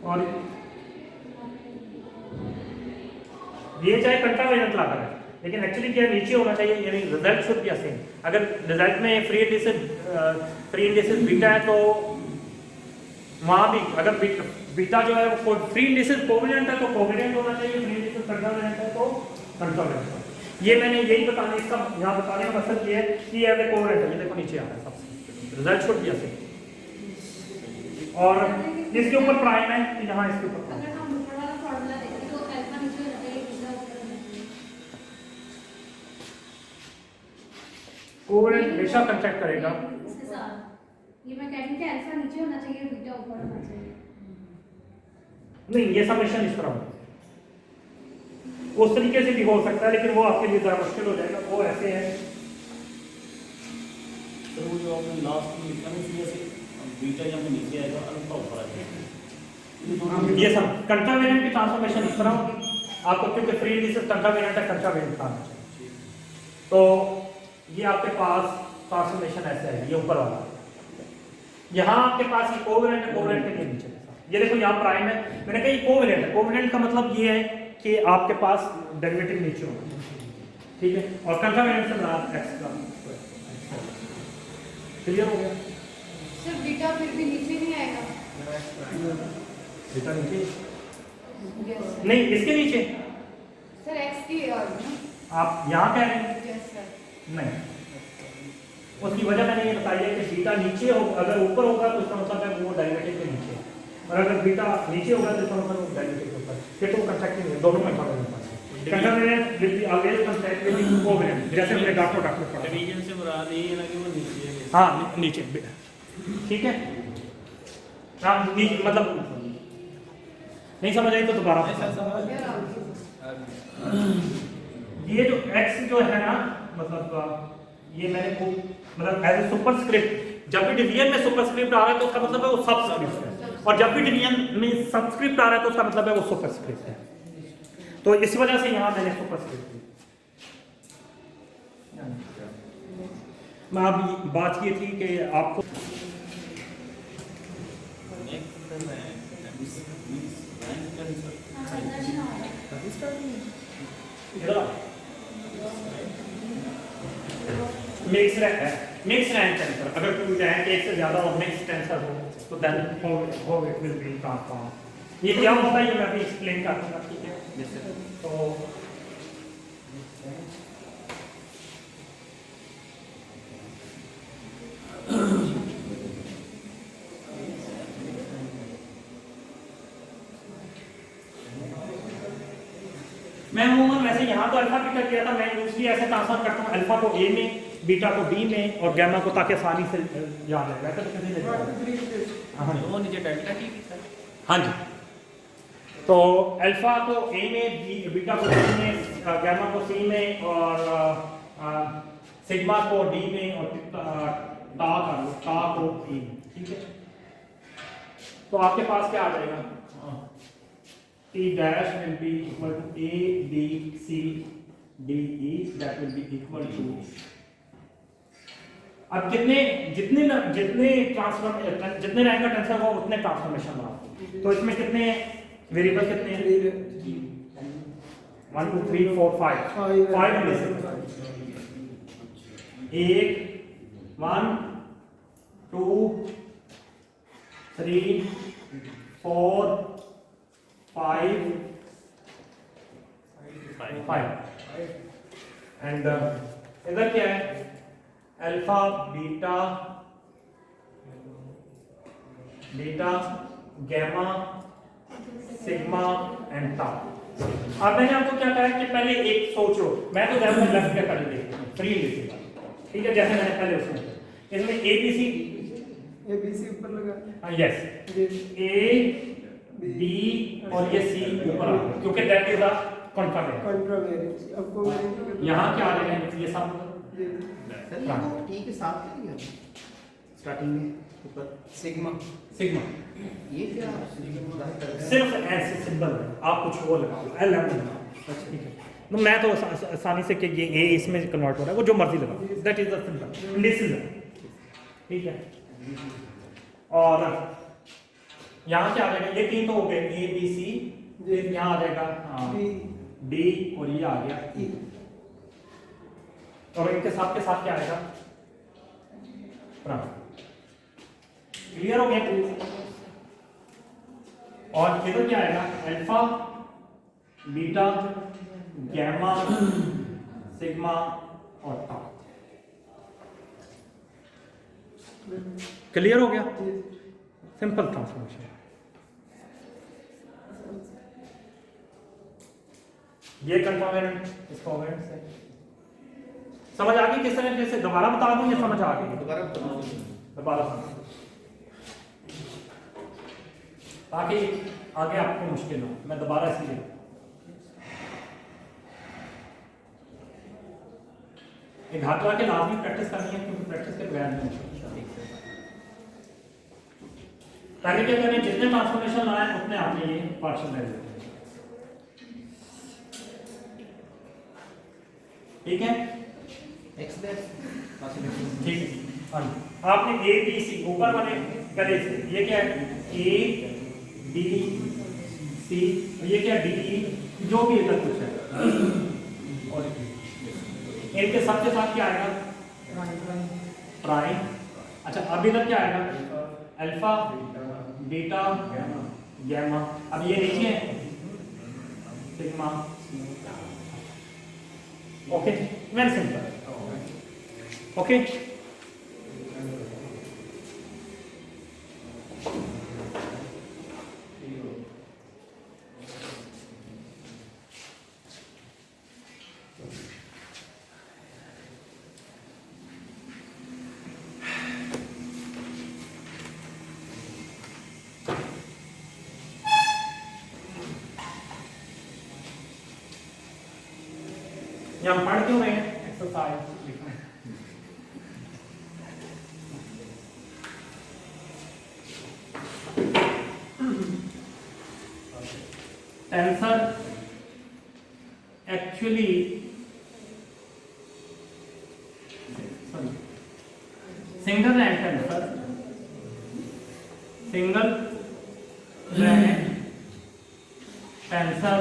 और ये चाहे कंट्रा वेरिएंट ला करें, लेकिन एक्चुअली क्या नीचे होना चाहिए, यानी रिजल्ट शुड बी सेम। अगर रिजल्ट में फ्री इंडिसेस बीटा है तो वहाँ भी अगर बीटा जो है वो फ्री इंडिसेस कोवेलेंट है तो कोवेलेंट होना चाहिए, फ्री इंडिसेस कंट्रा वेरिएंट है तो कंट्रा वेरिएंट। ये मैंने यही बताने इसका यहाँ बताने का मकसद ये है कि ये कोवेलेंट है, ये देखो नीचे आ रहा है सबसे, रिजल्ट शुड बी सेम। और इसके ऊपर प्राइम है तो यहाँ इसके ऊपर अगर हम ऊपर वाला फॉर्मूला देखें तो अल्फा नीचे हो जाता है, बीटा ऊपर होना चाहिए। कोवेलेंट हमेशा कंट्रैक्ट करेगा। इसके साथ ये मैं कह रही हूँ कि अल्फा नीचे होना चाहिए, बीटा ऊपर होना चाहिए। नहीं, ये समेशन इस तरह हो, उस तरीके से भी हो सकता है, लेकिन वो आपके लिए ज़रा मुश्किल हो जाएगा। वो ऐसे है तो वो जो आपने लास्ट में लिखा है जैसे बीटा यहाँ पे नीचे आएगा, अल्फा ऊपर आ जाएगा। ये सब कंट्रा वेरिएंट की ट्रांसफॉर्मेशन इस तरह होगी आपको, क्योंकि फ्री इंडिसेस कंट्रा वेरिएंट है, कंट्रा वेरिएंट का आना चाहिए। तो ये आपके पास ट्रांसफॉर्मेशन ऐसे है, ये ऊपर वाला, यहाँ आपके पास ये कोवेलेंट है, कोवेलेंट के नीचे ये देखो यहाँ प्राइम है, मैंने कहा ये कोवेलेंट है। कोवेलेंट का मतलब ये है कि आपके पास डेरिवेटिव नीचे होगा, ठीक है, और कंट्रा वेरिएंट से बना x का क्लियर हो गया। सर बीटा फिर भी नीचे नहीं आएगा? बेटा नीचे यस नहीं, इसके नीचे सर, एक्स की और आप यहाँ कह रहे हैं यस सर। नहीं, उसकी वजह मैंने ये बताई है कि बीटा नीचे हो, अगर ऊपर होगा तो इसका मतलब है वो डेरिवेटिव के नीचे, और अगर बीटा नीचे होगा तो इसका मतलब वो डेरिवेटिव के ऊपर। ये तो कंट्रैक्टिंग है, दोनों contravariant contravariant with the always contract with the covalent, जैसे हमने डॉक्टर पढ़ा। डिवीजन से मुराद ये है ना कि वो नीचे है। हाँ नीचे, ठीक है। हाँ नीचे मतलब नहीं समझ आई तो दोबारा। ये जो x जो है ना, मतलब ये मैंने वो मतलब एज ए सुपरस्क्रिप्ट, जब भी डिवीजन में सुपरस्क्रिप्ट आ रहा है तो उसका मतलब है वो सबस्क्रिप्ट है, और जब भी डिवीजन में सबस्क्रिप्ट आ रहा है तो उसका मतलब है वो सुपरस्क्रिप्ट है। तो इस वजह से यहाँ मैंने सुपरस्क्रिप्ट दी। मैं अब बात ये थी कि आपको मिक्स रैंक टेंसर, अगर कोई रैंक एक से ज्यादा और मिक्स टेंसर हो तो then how it will be transform. ये क्या होता है ये मैं अभी एक्सप्लेन कर दूंगा, ठीक है। तो मैं अमूमन वैसे यहाँ तो अल्फा बीटा किया था, मैं यूजली ऐसे ट्रांसफर करता हूँ अल्फा को ए में, बीटा को बी में और गैमा को, ताकि आसानी से याद रहे। वैसे तो कैसे लगता है वो नीचे डेल्टा की हाँ जी। तो अल्फा को ए में, बीटा को बी में, गैमा को सी में, और सिग्मा को डी में, और टा को ई में, ठीक है। तो आपके पास क्या आ जाएगा, T dash will be equal to A, B, C, D, E, that will be equal to। अब जितने रैंक का टेंसर होगा उतने ट्रांसफॉर्मेशन होगा। तो इसमें कितने वेरिएबल कितने हैं? 1 2 3 4 5 1 2 3 4 5 एंड इधर क्या है, alpha beta gamma sigma and tau. अब मैंने आपको क्या कहा कि पहले एक सोचो, मैं तो ज्यादा लेफ्ट पे कर देता हूं फ्री लिखूंगा, ठीक है, जैसे मैंने पहले उसमें इसमें ए बी सी ऊपर लगा, यस ए बी और ये सी ऊपर आ गया, क्योंकि दैट इज अ कॉन्ट्रावेरिएंट। कॉन्ट्रावेरिएंस अब कोवेलेंट यहाँ क्या आ जाएगा, ये सब सर ये तो ठीक है, साथ में नहीं स्टार्टिंग में ऊपर सिग्मा सिग्मा ये क्या सिर्फ ऐसे सिंबल है, आप कुछ और लगाओ, एल एम लगाओ, अच्छा ठीक है। तो मैं तो आसानी से कि ये ए इसमें कन्वर्ट हो रहा है, वो जो मर्जी लगाओ, that is the symbol, indices है, ठीक है। और यहाँ क्या आ जाएगा, ये 3 तो हो गए, ए बी सी, यहाँ आ जाएगा डी और ये आ गया ई, और इनके साथ के साथ क्या आएगा, क्लियर हो गया। और इधर क्या आएगा, अल्फा बीटा गैमा सिग्मा और टाउ। क्लियर हो गया, सिंपल ट्रांसफॉर्मेशन। ये कंफर्मेंट इसको से समझ आ गई, किस तरह से दोबारा बता दूं, ये समझ आ गई, दोबारा ताकि आगे आपको मुश्किल हो, मैं दोबारा इसलिए घाटला के लाजमी प्रैक्टिस करनी है, क्योंकि प्रैक्टिस के बगैर नहीं होती। पहले क्या करें, जितने ट्रांसफॉर्मेशन लाए उतने आपने ये पार्शियल ले, ठीक है, ठीक है। आपने ए बी सी ऊपर वाले गले से, ये क्या है, ए बी सी, ये क्या डी ई, जो भी इधर कुछ है, और इनके सबके साथ क्या आएगा, प्राइम। अच्छा, अब इधर क्या आएगा, अल्फा बीटा गैमा। अब ये नीचे है sigma. Okay, very simple. Okay, हम पढ़ क्यों रहे हैं, एक्सरसाइज लिखना है। Tensor actually single rank tensor, single rank tensor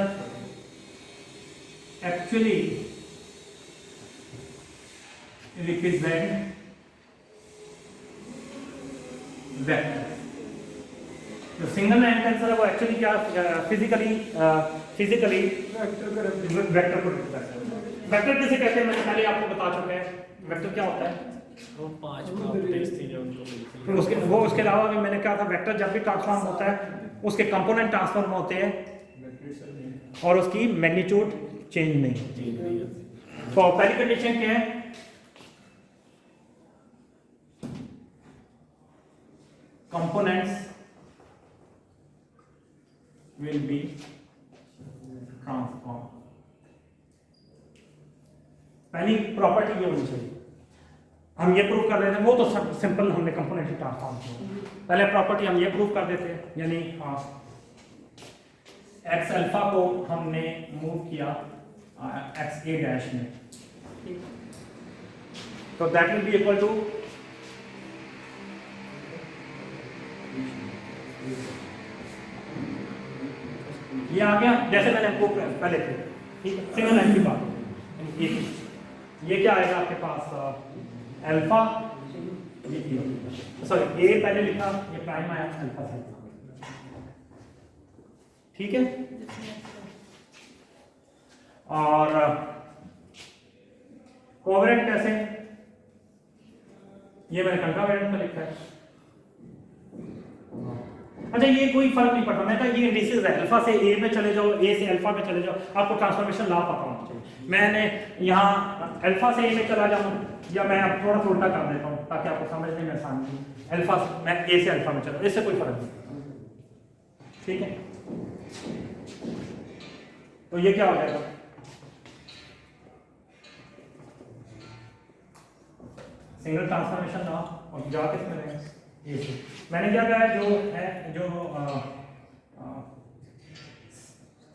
actually represent vector। जो सिंगल रैंक टेंसर है वो एक्चुअली क्या फिजिकली वेक्टर को रिप्रेजेंट करता है। वेक्टर किसे कहते हैं, मैंने पहले आपको बता चुका है। वेक्टर क्या होता है, वो 5 प्रॉपर्टीज थी जो उनको बिल्कुल, फिर उसके अलावा भी मैंने कहा था, वेक्टर जब भी ट्रांसफॉर्म होता है उसके कंपोनेंट ट्रांसफॉर्म होते हैं और उसकी मैग्नीट्यूड चेंज नहीं। तो पहली कंडीशन क्या है, कंपोनेंट्स विल बी ट्रांसफॉर्म। पहली प्रॉपर्टी ये होनी चाहिए। हम ये प्रूव कर रहे थे, वो तो सिंपल हमने कंपोनेंट ही ट्रांसफॉर्म किया। पहले प्रॉपर्टी हम ये प्रूव कर देते हैं, यानी एक्स अल्फा को हमने मूव किया एक्स ए डैश में, तो that will be equal to ये आ गया, जैसे मैंने आपको पहले थे, ठीक है, सिंगल लाइन की बात। ये क्या आएगा आपके पास, अल्फा, सॉरी ए पहले लिखा, ये प्राइम आया अल्फा से, ठीक है। और कोवेलेंट कैसे, ये मैंने कंट्रावेलेंट में लिखा है। अच्छा, ये कोई फर्क नहीं पड़ता, मैं कहा ये इंडिसेस है, अल्फा से ए में चले जाओ, ए से अल्फा में चले जाओ, आपको ट्रांसफॉर्मेशन ला पता होना चाहिए। मैंने यहाँ अल्फा से ए में चला जाऊँ, या मैं अब थोड़ा सा उल्टा कर देता हूँ ताकि आपको समझने में आसानी हो। अल्फा मैं ए से अल्फा में चला, इससे कोई फर्क नहीं, ठीक है। तो ये क्या हो जाएगा, सिंगल ट्रांसफॉर्मेशन ना, और जा किसमें रहेगा, ये से। मैंने क्या कहा, जो है जो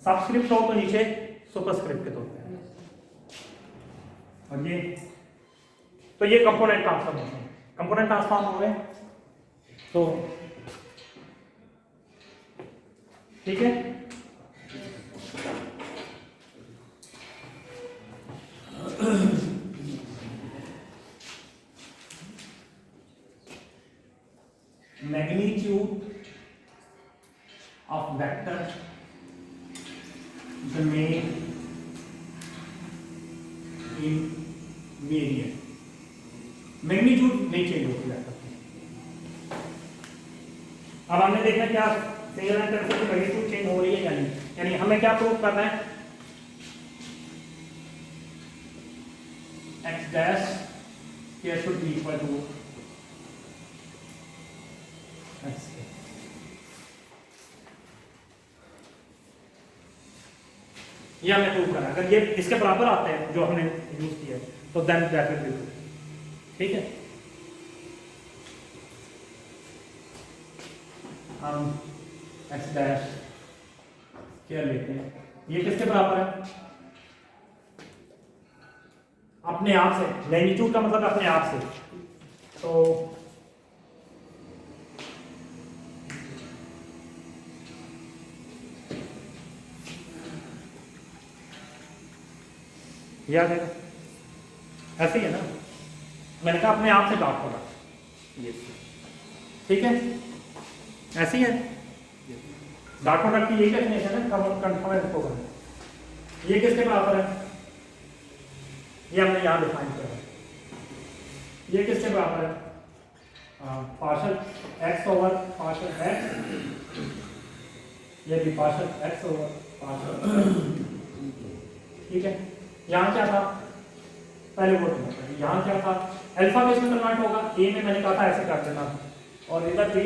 सबस्क्रिप्ट हो तो नीचे सुपरस्क्रिप्ट के तौर पे, और ये तो ये कंपोनेंट ट्रांसफॉर्मेशन, कंपोनेंट ट्रांसफॉर्म हो गए। तो ठीक है। magnitude of vector domain in variant, magnitude नहीं चेंज होती वेक्टर की। अब हमने देखना क्या सिंगल एंड टेंसर की मैग्नीट्यूड चेंज हो रही है या नहीं, यानी हमें क्या प्रूव करना है, x डैश क्या should be equal to x। ये हमने प्रूव करा, अगर ये इसके बराबर आते हैं जो हमने यूज किया है तो then that will be true. ठीक है, हम x डैश क्या लेते हैं, ये किसके बराबर है, अपने आप से, मैग्नीट्यूड का मतलब अपने आप से, तो याद है ऐसे ही है ना, मैंने कहा अपने आप से डॉट होगा, ठीक है ऐसे ही है। डॉट प्रोडक्ट की यही डेफिनेशन है, कंफर्म होगा। ये किसके बराबर है, ये हमने यहाँ डिफाइन किया है। ये किसके बराबर है, partial x over partial x, ये भी पार्शियल एक्स ओवर पार्शियल। ठीक है, यहाँ क्या था, पहले वो यहाँ क्या था, अल्फा में इसमें कन्वर्ट होगा, ए में मैंने कहा था ऐसे कर देना, और इधर भी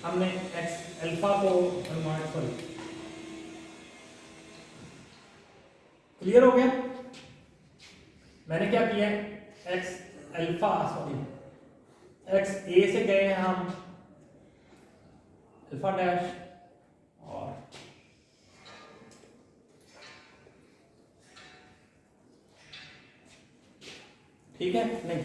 हमने एक्स अल्फा को कन्वर्ट, सॉरी क्लियर हो गया। मैंने क्या किया, एक्स अल्फा सॉरी एक्स ए से गए हैं हम अल्फा डैश, और ठीक है नहीं,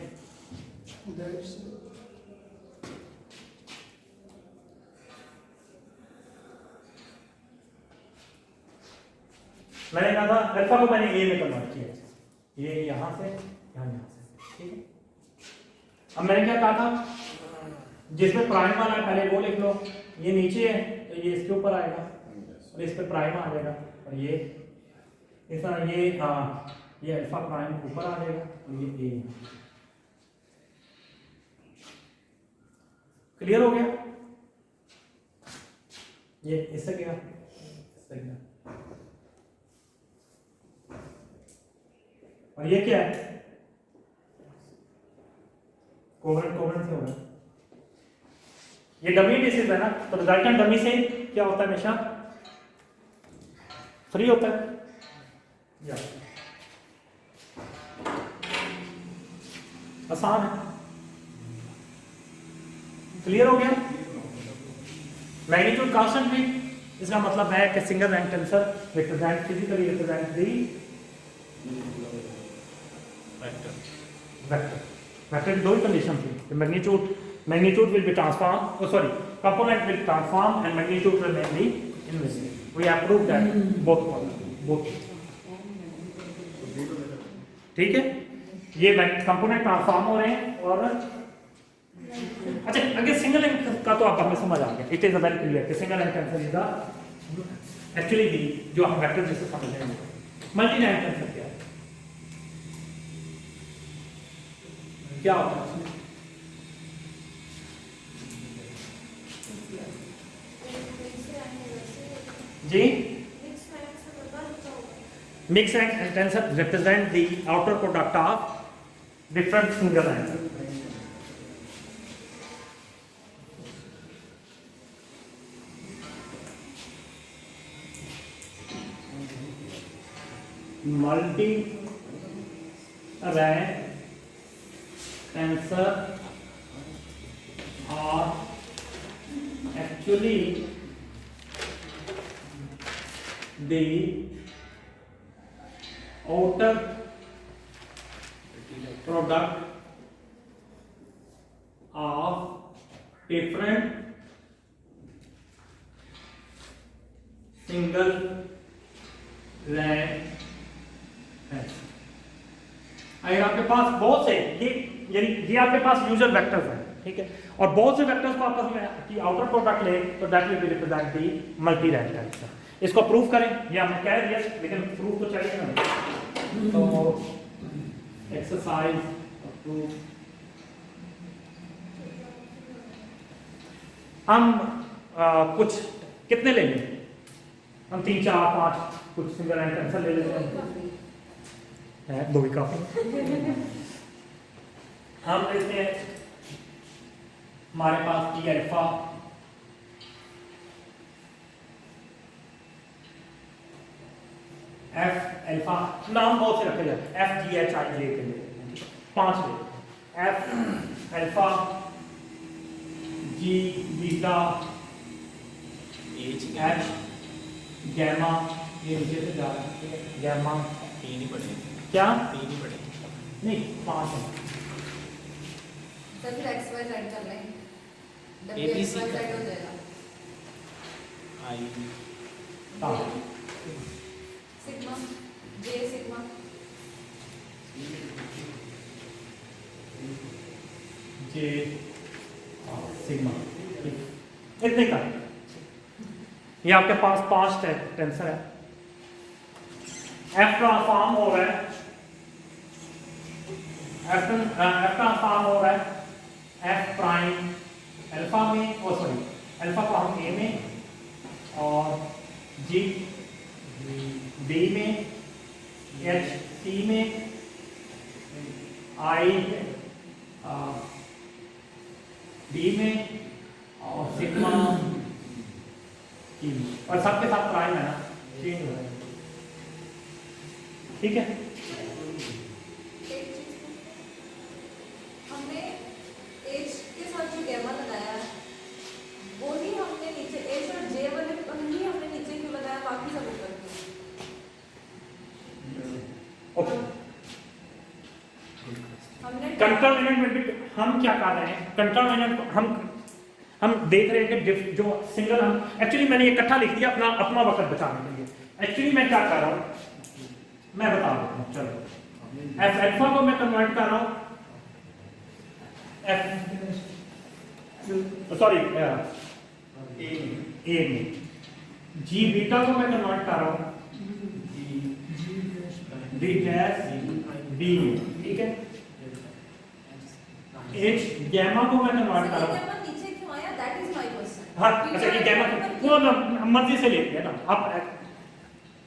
मैंने कहा था अल्फा को मैंने ए में कन्वर्ट किया, ये यहां से यहां से, ठीक है। अब मैंने क्या कहा था, जिसमें प्राइम वाला है पहले वो लिख लो, ये नीचे है तो ये इसके ऊपर आएगा और इस पे प्राइम आ जाएगा, और ये इस तरह ये अल्फा प्राइम ऊपर आ जाएगा और ये ए। क्लियर हो गया, ये इससे गया, इससे गया, और ये क्या है, कोवेलेंट से हो रहा है, ये डमी बेसिस है ना, तो रिजल्टेंट डमी से क्या होता है, हमेशा फ्री होता है। या आसान है, क्लियर हो गया। मैग्नीट्यूड कांस्टेंट में इसका मतलब है कि single rank tensor represent physically represent the vector. Vector की दो ही कंडीशन थी, magnitude will be transform, sorry component will transform and magnitude will remain the invisible. We have proved that both. ठीक है, ये कंपोनेंट ट्रांसफॉर्म हो रहे हैं, और अच्छा अगर सिंगल एंड का तो आप हमें समझ आ गया, it is a very clear कि single and tensor is the actually the जो हम वेक्टर जिसे समझ रहे हैं। मल्टी एंड टेंसर क्या है, क्या होता है उसमें, जी mix and tensor represent the outer product of different single and. Multi rank tensor are actually the outer product of different single rank है। अगर आपके पास बहुत से ये आपके पास यूजर वेक्टर्स हैं, ठीक है, और बहुत से वेक्टर्स को आपस में की आउटर प्रोडक्ट ले तो that will B represent the multi rank tensor. इसको प्रूव करें, या मैं कह दिया लेकिन प्रूफ तो चाहिए ना। तो एक्सरसाइज प्रूफ हम कुछ कितने ले लें, हम 3 4 5 कुछ सिंगल रैंक टेंसर ले लेते हैं, 2 ही काफी। हम लेते हैं हमारे पास टी अल्फा एफ अल्फा, नाम बहुत से रखे जाते हैं, एफ जी एच आई जे के लिए 5 ले, एफ अल्फा जी बीटा एच गैमा, ये नीचे से जा रहा है, ठीक है, गैमा 3 ही पढ़े, क्या 3 ही पढ़े, नहीं 5 है। सर फिर एक्स वाई जेड कर लें, ABC एक्स वाई कर जेड हो जाएगा। आई हाँ सिग्मा जे सिग्मा जे सिग्मा, इतने का ये आपके पास 5 टेंसर है। एफ ट्रांसफॉर्म हो रहा है, एफ ट्रांसफॉर्म हो रहा है एफ प्राइम अल्फा में, और सॉरी अल्फा को हम ए में और जी बी में, एच सी में, आई डी में और सिग्मा ई में, और सबके साथ प्राइम है ना, चेंज हो रहा है, ठीक है। हमने एच के साथ जो गैमा लगाया है वो ही हमने नीचे एच और जे वाले ही हमने नीचे क्यों लगाया, बाकी सब ऊपर क्यों? ओके, हमने कंट्रोमिनेंट में भी हम क्या कर रहे हैं, कंट्रोमिनेंट हम देख रहे हैं कि जो सिंगल, हम एक्चुअली मैंने ये इकट्ठा लिख दिया अपना वक्त बचाने के लिए। एक्चुअली मैं क्या कर रहा हूँ मैं बता देता हूँ, चलो एफ अल्फा को मैं कन्वर्ट कर रहा हूँ एफ सॉरी ए में, जी बीटा को मैं कन्वर्ट कर रहा हूँ डी डैश बी में, ठीक है। एच गैमा को मैं कन्वर्ट कर रहा हूँ, गैमा नीचे क्यों आया, दैट इज माय क्वेश्चन। हाँ अच्छा, ये गैमा वो मर्जी से ले लिया ना आप,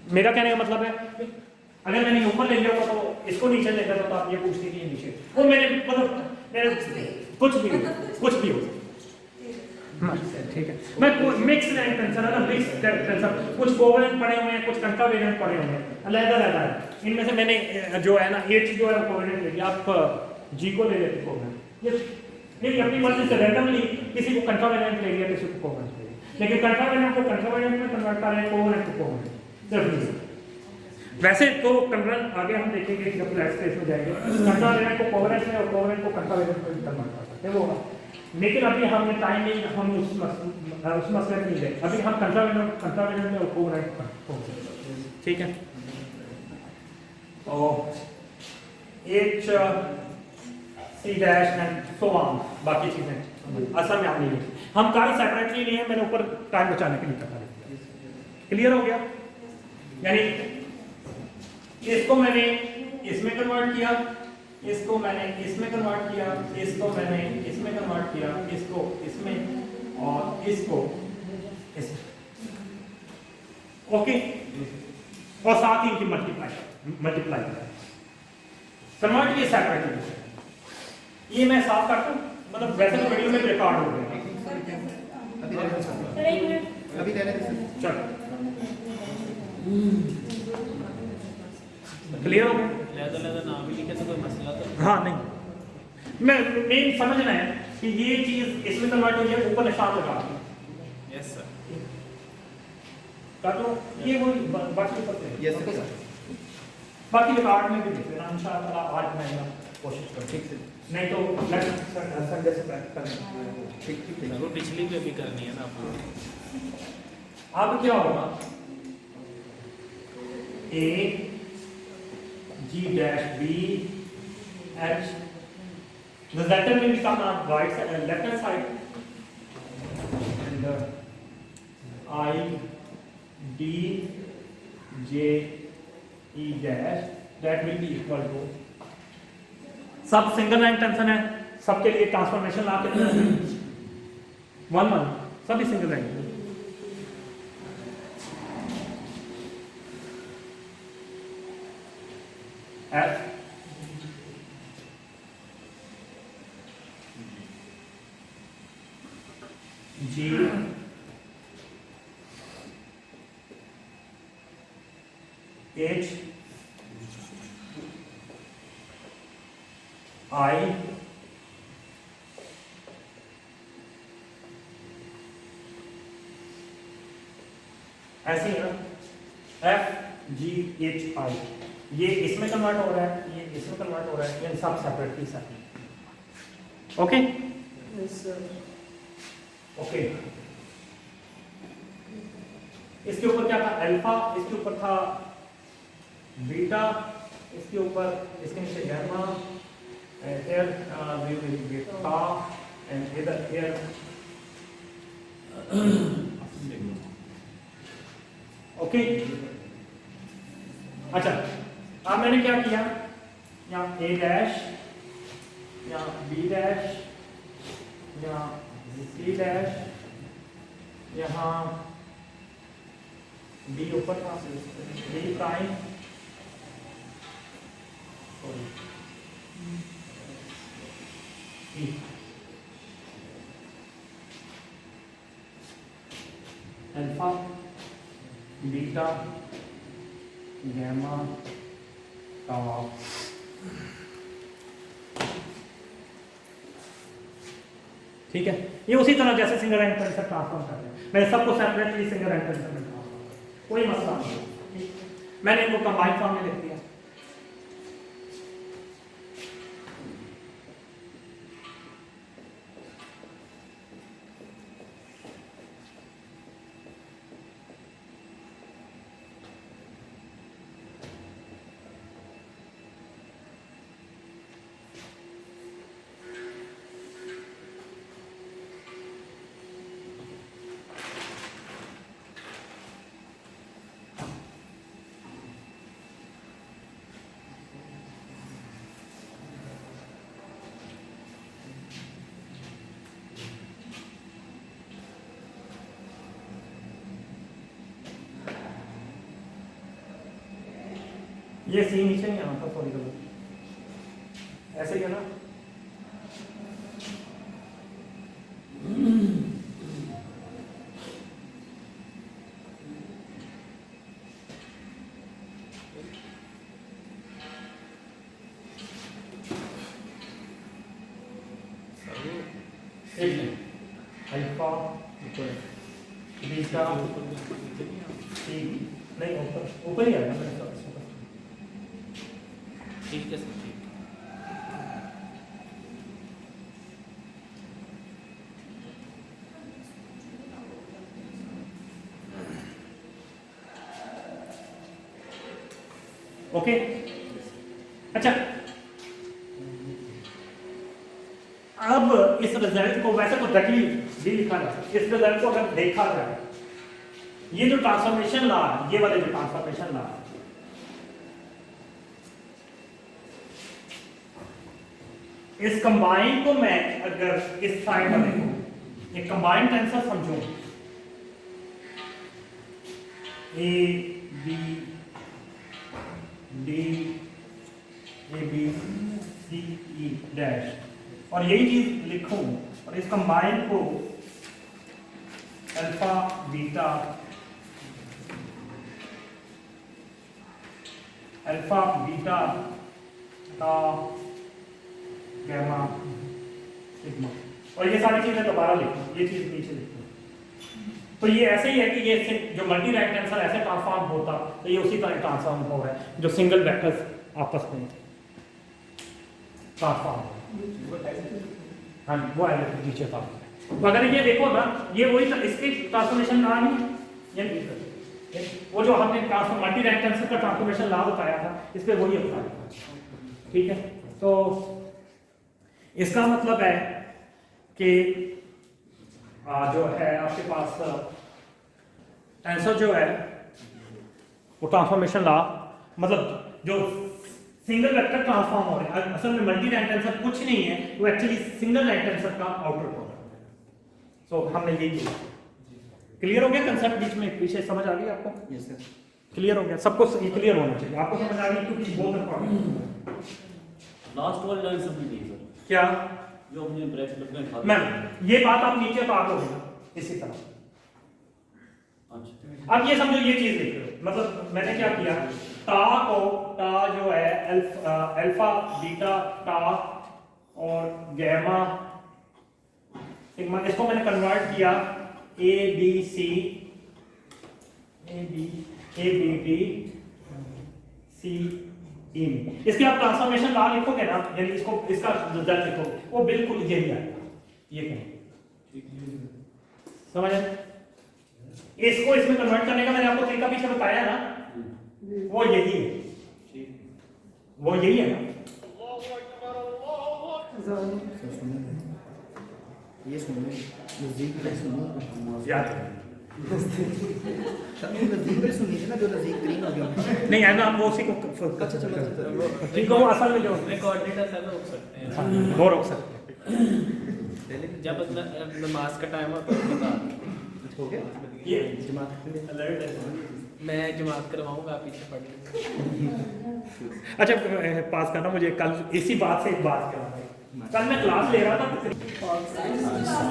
मेरा कहने का मतलब है अगर मैंने ऊपर ले लिया होता तो इसको नीचे ले लेता तो आप ये पूछते कि ये नीचे, वो मेरे मतलब मेरे कुछ भी हो, ठीक है। मैं मिक्स रैंक टेंसर है ना, मिक्स टेंसर, कुछ कोवेलेंट पड़े हुए हैं, कुछ कंट्रावेलेंट पड़े हुए हैं, अलग-अलग है। इनमें से मैंने जो है ना एच जो है कोवेलेंट ले लिया, आप जी को ले लेते कोवेलेंट, ये नहीं अपनी मर्जी से रैंडमली किसी को कंट्रावेलेंट ले लिया, किसी को कोवेलेंट ले लिया, लेकिन कंट्रावेलेंट को कंट्रावेलेंट में कन्वर्ट कर रहे हैं, कोवेलेंट को कोवेलेंट सिर्फ। वैसे तो कन्वर्ट आगे हम देखेंगे जब फ्लैट स्पेस में जाएंगे, कंट्रावेलेंट को कोवेलेंट में और कोवेलेंट को कंट्रावेलेंट में कन्वर्ट कर सकते हैं, वो लेकिन अभी हमने टाइम नहीं, हम उस मसले में नहीं गए, अभी हम कंट्रावेलेंट में और कोवेलेंट पर, ठीक है। और H C dash and so on, बाकी चीजें असल में हम नहीं लिखी, हम कार्य सेपरेटली लिए, मैंने ऊपर टाइम बचाने के लिए करता है। क्लियर हो गया, यानी इसको मैंने इसमें कन्वर्ट किया, इसको मैंने इसमें कन्वर्ट किया, इसको मैंने इसमें कन्वर्ट किया, इसको इसमें और इसको इसमें, ओके, और साथ ही इनकी मल्टीप्लाई कन्वर्ट किया सेपरेटली। ये मैं साफ करता हूँ, मतलब वैसे तो वीडियो में रिकॉर्ड हो गया, अभी ले रहे थे चलो क्लियर हो गया, लहदा नाम भी लिखे तो कोई मसला तो हाँ नहीं, मैं मेन समझना है कि ये चीज इसमें कन्वर्ट हो जाए, ऊपर निशान लगा यस सर, कर लो, ये वो बाकी पता है, यस सर, बाकी रिकॉर्ड में भी देखते हैं इंशाल्लाह, आज मैं कोशिश करूँ, ठीक है, नहीं तो नेक्स्ट संडे से प्रैक्टिस करेंगे, ठीक ठीक। वो पिछली पे भी करनी है ना आपको। अब क्या होगा, A G dash B H. The letter will become on right side, left hand side, and I D J E dash, that will be equal to, सब सिंगल लाइन टेंशन है, सबके लिए ट्रांसफॉर्मेशन ला के 1 1 सभी single line. F G H I ऐसे ही ना, F G H I, ये इसमें कन्वर्ट हो रहा है, ये इसमें कन्वर्ट हो रहा है, ये सब सेपरेट पीस है। Okay yes sir. ओके, इसके ऊपर क्या था, अल्फा, इसके ऊपर था बीटा, इसके ऊपर, इसके नीचे gamma, here we will get tau, and here okay. अच्छा, अब मैंने क्या किया, यहाँ A डैश, यहाँ B डैश, यहाँ C डैश, यहाँ D ऊपर था, D prime, E, alpha, beta, gamma, tau. ठीक है, ये उसी तरह जैसे सिंगल रैंक पर सब ट्रांसफॉर्म करते हैं, मैंने सबको सेपरेटली सिंगल रैंक पर ट्रांसफॉर्म किया, कोई मसला नहीं। मैंने इनको कंबाइंड फॉर्म में लिख दिया। ये सी नीचे नहीं आना था, सॉरी गलत, ऐसे ही है ना। अल्फा बीटा सी, नहीं ऊपर ही आएगा मेरे साथ। ठीक है सर, ठीक। ओके, अच्छा, अब इस रिजल्ट को वैसे तो डायरेक्टली भी लिखा जा सकता है, इस रिजल्ट को अगर देखा जाए, ये जो ट्रांसफॉर्मेशन ला, ये वाले जो ट्रांसफॉर्मेशन ला, इस कंबाइन को मैं अगर इस साइड वाले को एक कंबाइन टेंसर समझूं, A B D A B C E dash, और यही चीज लिखूं और इस कंबाइन को अल्फा बीटा गैमा सिग्मा, और ये सारी चीजें दोबारा लिखूं, ये चीज नीचे लिखूं। तो ये ऐसे ही है कि ये जो मल्टी रैंक टेंसर ऐसे ट्रांसफॉर्म होता, तो ये उसी तरह ट्रांसफॉर्म हो रहा है, जो सिंगल वेक्टर्स आपस में ट्रांसफॉर्म हो रहा है। हाँ, वो है नीचे था। तो अगर ये देखो ना, ये वही इसकी ट्रांसफॉर्मेशन ना नहीं, ये नहीं, वो जो हमने ट्रांसफॉर्म मल्टी रैंक टेंसर का ट्रांसफॉर्मेशन लॉ बताया था, इस पे वही अप्लाई था। ठीक है, तो इसका मतलब है कि जो है आपके पास टेंसर जो है वो ट्रांसफॉर्मेशन लॉ, मतलब जो सिंगल वेक्टर ट्रांसफॉर्म हो रहे हैं, असल में मल्टी रैंक टेंसर कुछ नहीं है, वो एक्चुअली सिंगल रैंक टेंसर का आउटर प्रोडक्ट है। सो हमने यही किया। क्लियर हो गया कंसेप्ट? बीच में पीछे समझ आ गई आपको? Yes sir. क्लियर हो गया सबको? ये क्लियर होना चाहिए आपको, समझ आ गई? क्योंकि बहुत इंपॉर्टेंट। लास्ट वाली लाइन समझ नहीं सर, क्या जो हमने ब्रैकेट में था। मैम ये बात आप नीचे तो आप लोगे इसी तरह। अच्छा, अब ये समझो, ये चीज लिख लो, मतलब मैंने क्या किया, टा को, टा जो है अल्फा बीटा टा और गैमा सिग्मा, इसको मैंने कन्वर्ट किया A B C, A B D C E में। इसके आप ट्रांसफॉर्मेशन लॉ लिखोगे ना, यानी इसको इसका रिजल्ट लिखोगे, वो बिल्कुल यही आएगा। ये कहें समझ आए? इसको इसमें कन्वर्ट करने का मैंने आपको तरीका पीछे बताया ना, वो यही है, वो यही है ना। ये सुनिए, नज़दीक में सुनिए यार सर, नज़दीक में सुनिए ना, जो नज़दीक तरीन हो गया। नहीं है ना, हम वो उसी को अच्छा चलो ठीक है, वो असल में जो रिकॉर्डेड है रोक सकते हैं। हाँ, वो रोक सकते हैं। जब नमाज का टाइम होता है बता हो गया ये जमात के लिए अलर्ट है, मैं जमात करवाऊंगा, आप पीछे पढ़ लेंगे। अच्छा पास करना मुझे, कल इसी बात से एक बात करना, कल मैं क्लास ले रहा था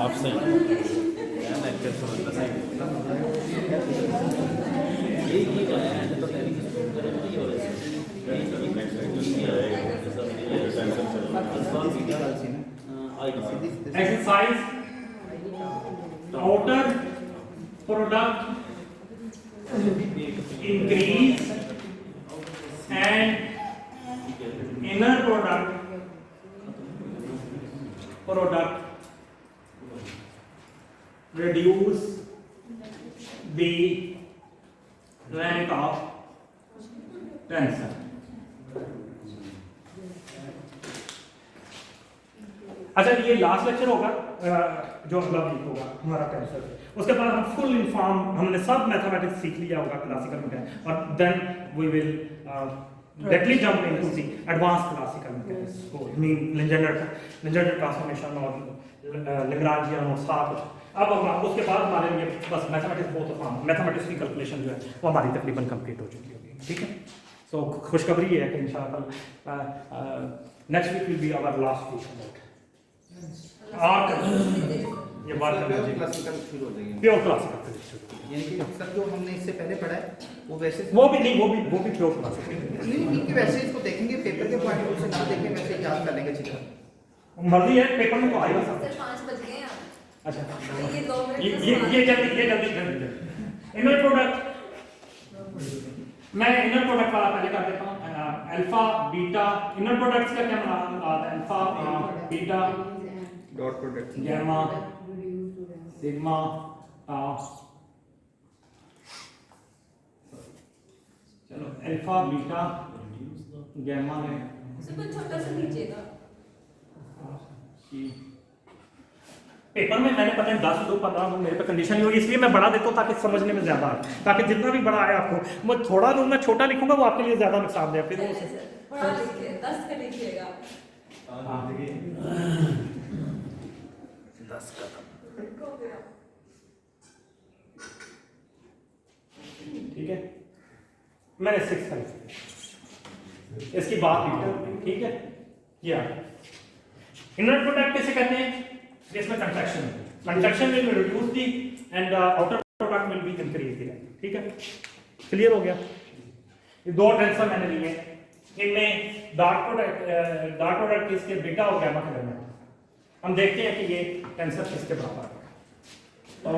आपसे लेक्चर समझता सही ये जो है तो पहले की जरूरी हो रही है। Exercise outer product increase and inner product reduce the rank of tensor। अच्छा ये लास्ट लेक्चर होगा जो अगला वीक होगा हमारा टेंसर, उसके बाद हम फुल इन्फॉर्म, हमने सब मैथमेटिक्स सीख लिया होगा क्लासिकल मैथमेटिक्स, और then we will directly jump into the advance classical mathematics को मीन लिंजर ट्रांसफॉर्मेशन और लैग्रांजियन और सारा कुछ। अब हम उसके बाद हमारे लिए बस मैथमेटिक्स बहुत आसान, मैथमेटिक्स की कैलकुलेशन जो है वो हमारी तकरीबन कंप्लीट हो चुकी होगी। ठीक है, सो खुशखबरी है कि इंशाल्लाह next week will be our last week about ये बात क्लासिकल शुरू हो जाएगी, प्योर क्लासिकल फिजिक्स, यानी कि सर जो हमने इससे पहले पढ़ा है वो वैसे वो भी नहीं, वो भी प्योर क्लासिकल। नहीं कि वैसे इसको देखेंगे पेपर के पॉइंट ऑफ व्यू से, ना देखें वैसे याद कर लेंगे अच्छी तरह। मर्जी है, पेपर में तो आएगा सब। सर 5 बज गए हैं। अच्छा ये 2 मिनट ये जल्दी इनर प्रोडक्ट, मैं इनर प्रोडक्ट वाला पहले कर देता हूँ। अल्फा बीटा, इनर प्रोडक्ट्स का क्या मतलब आता है? Alpha beta dot product gamma sigma चलो अल्फा बीटा गैमा है सुपर छोटा सा लीजिएगा। पेपर में मैंने पता है 10 2 15 मेरे पे कंडीशन हुई, इसलिए मैं बड़ा देता हूँ ताकि समझने में ज्यादा आए, ताकि जितना भी बड़ा आए आपको, मैं थोड़ा दूंगा छोटा लिखूंगा वो आपके लिए ज्यादा नुकसान है फिर वो चलिए सर, बड़ा लिखिए, 10 का लिखिएगा। 10 का ठीक है, मैंने 6 का लिखा, इसकी बात नहीं, ठीक है। ये इनर प्रोडक्ट कैसे कहते हैं? इसमें contraction will reduce the and outer product will be increase the, ठीक है। क्लियर हो गया? ये दो टेंसर मैंने लिए, इनमें डॉट प्रोडक्ट इसके बीटा और गैमा के दरमियान, हम देखते हैं कि ये टेंसर किसके बराबर है। तो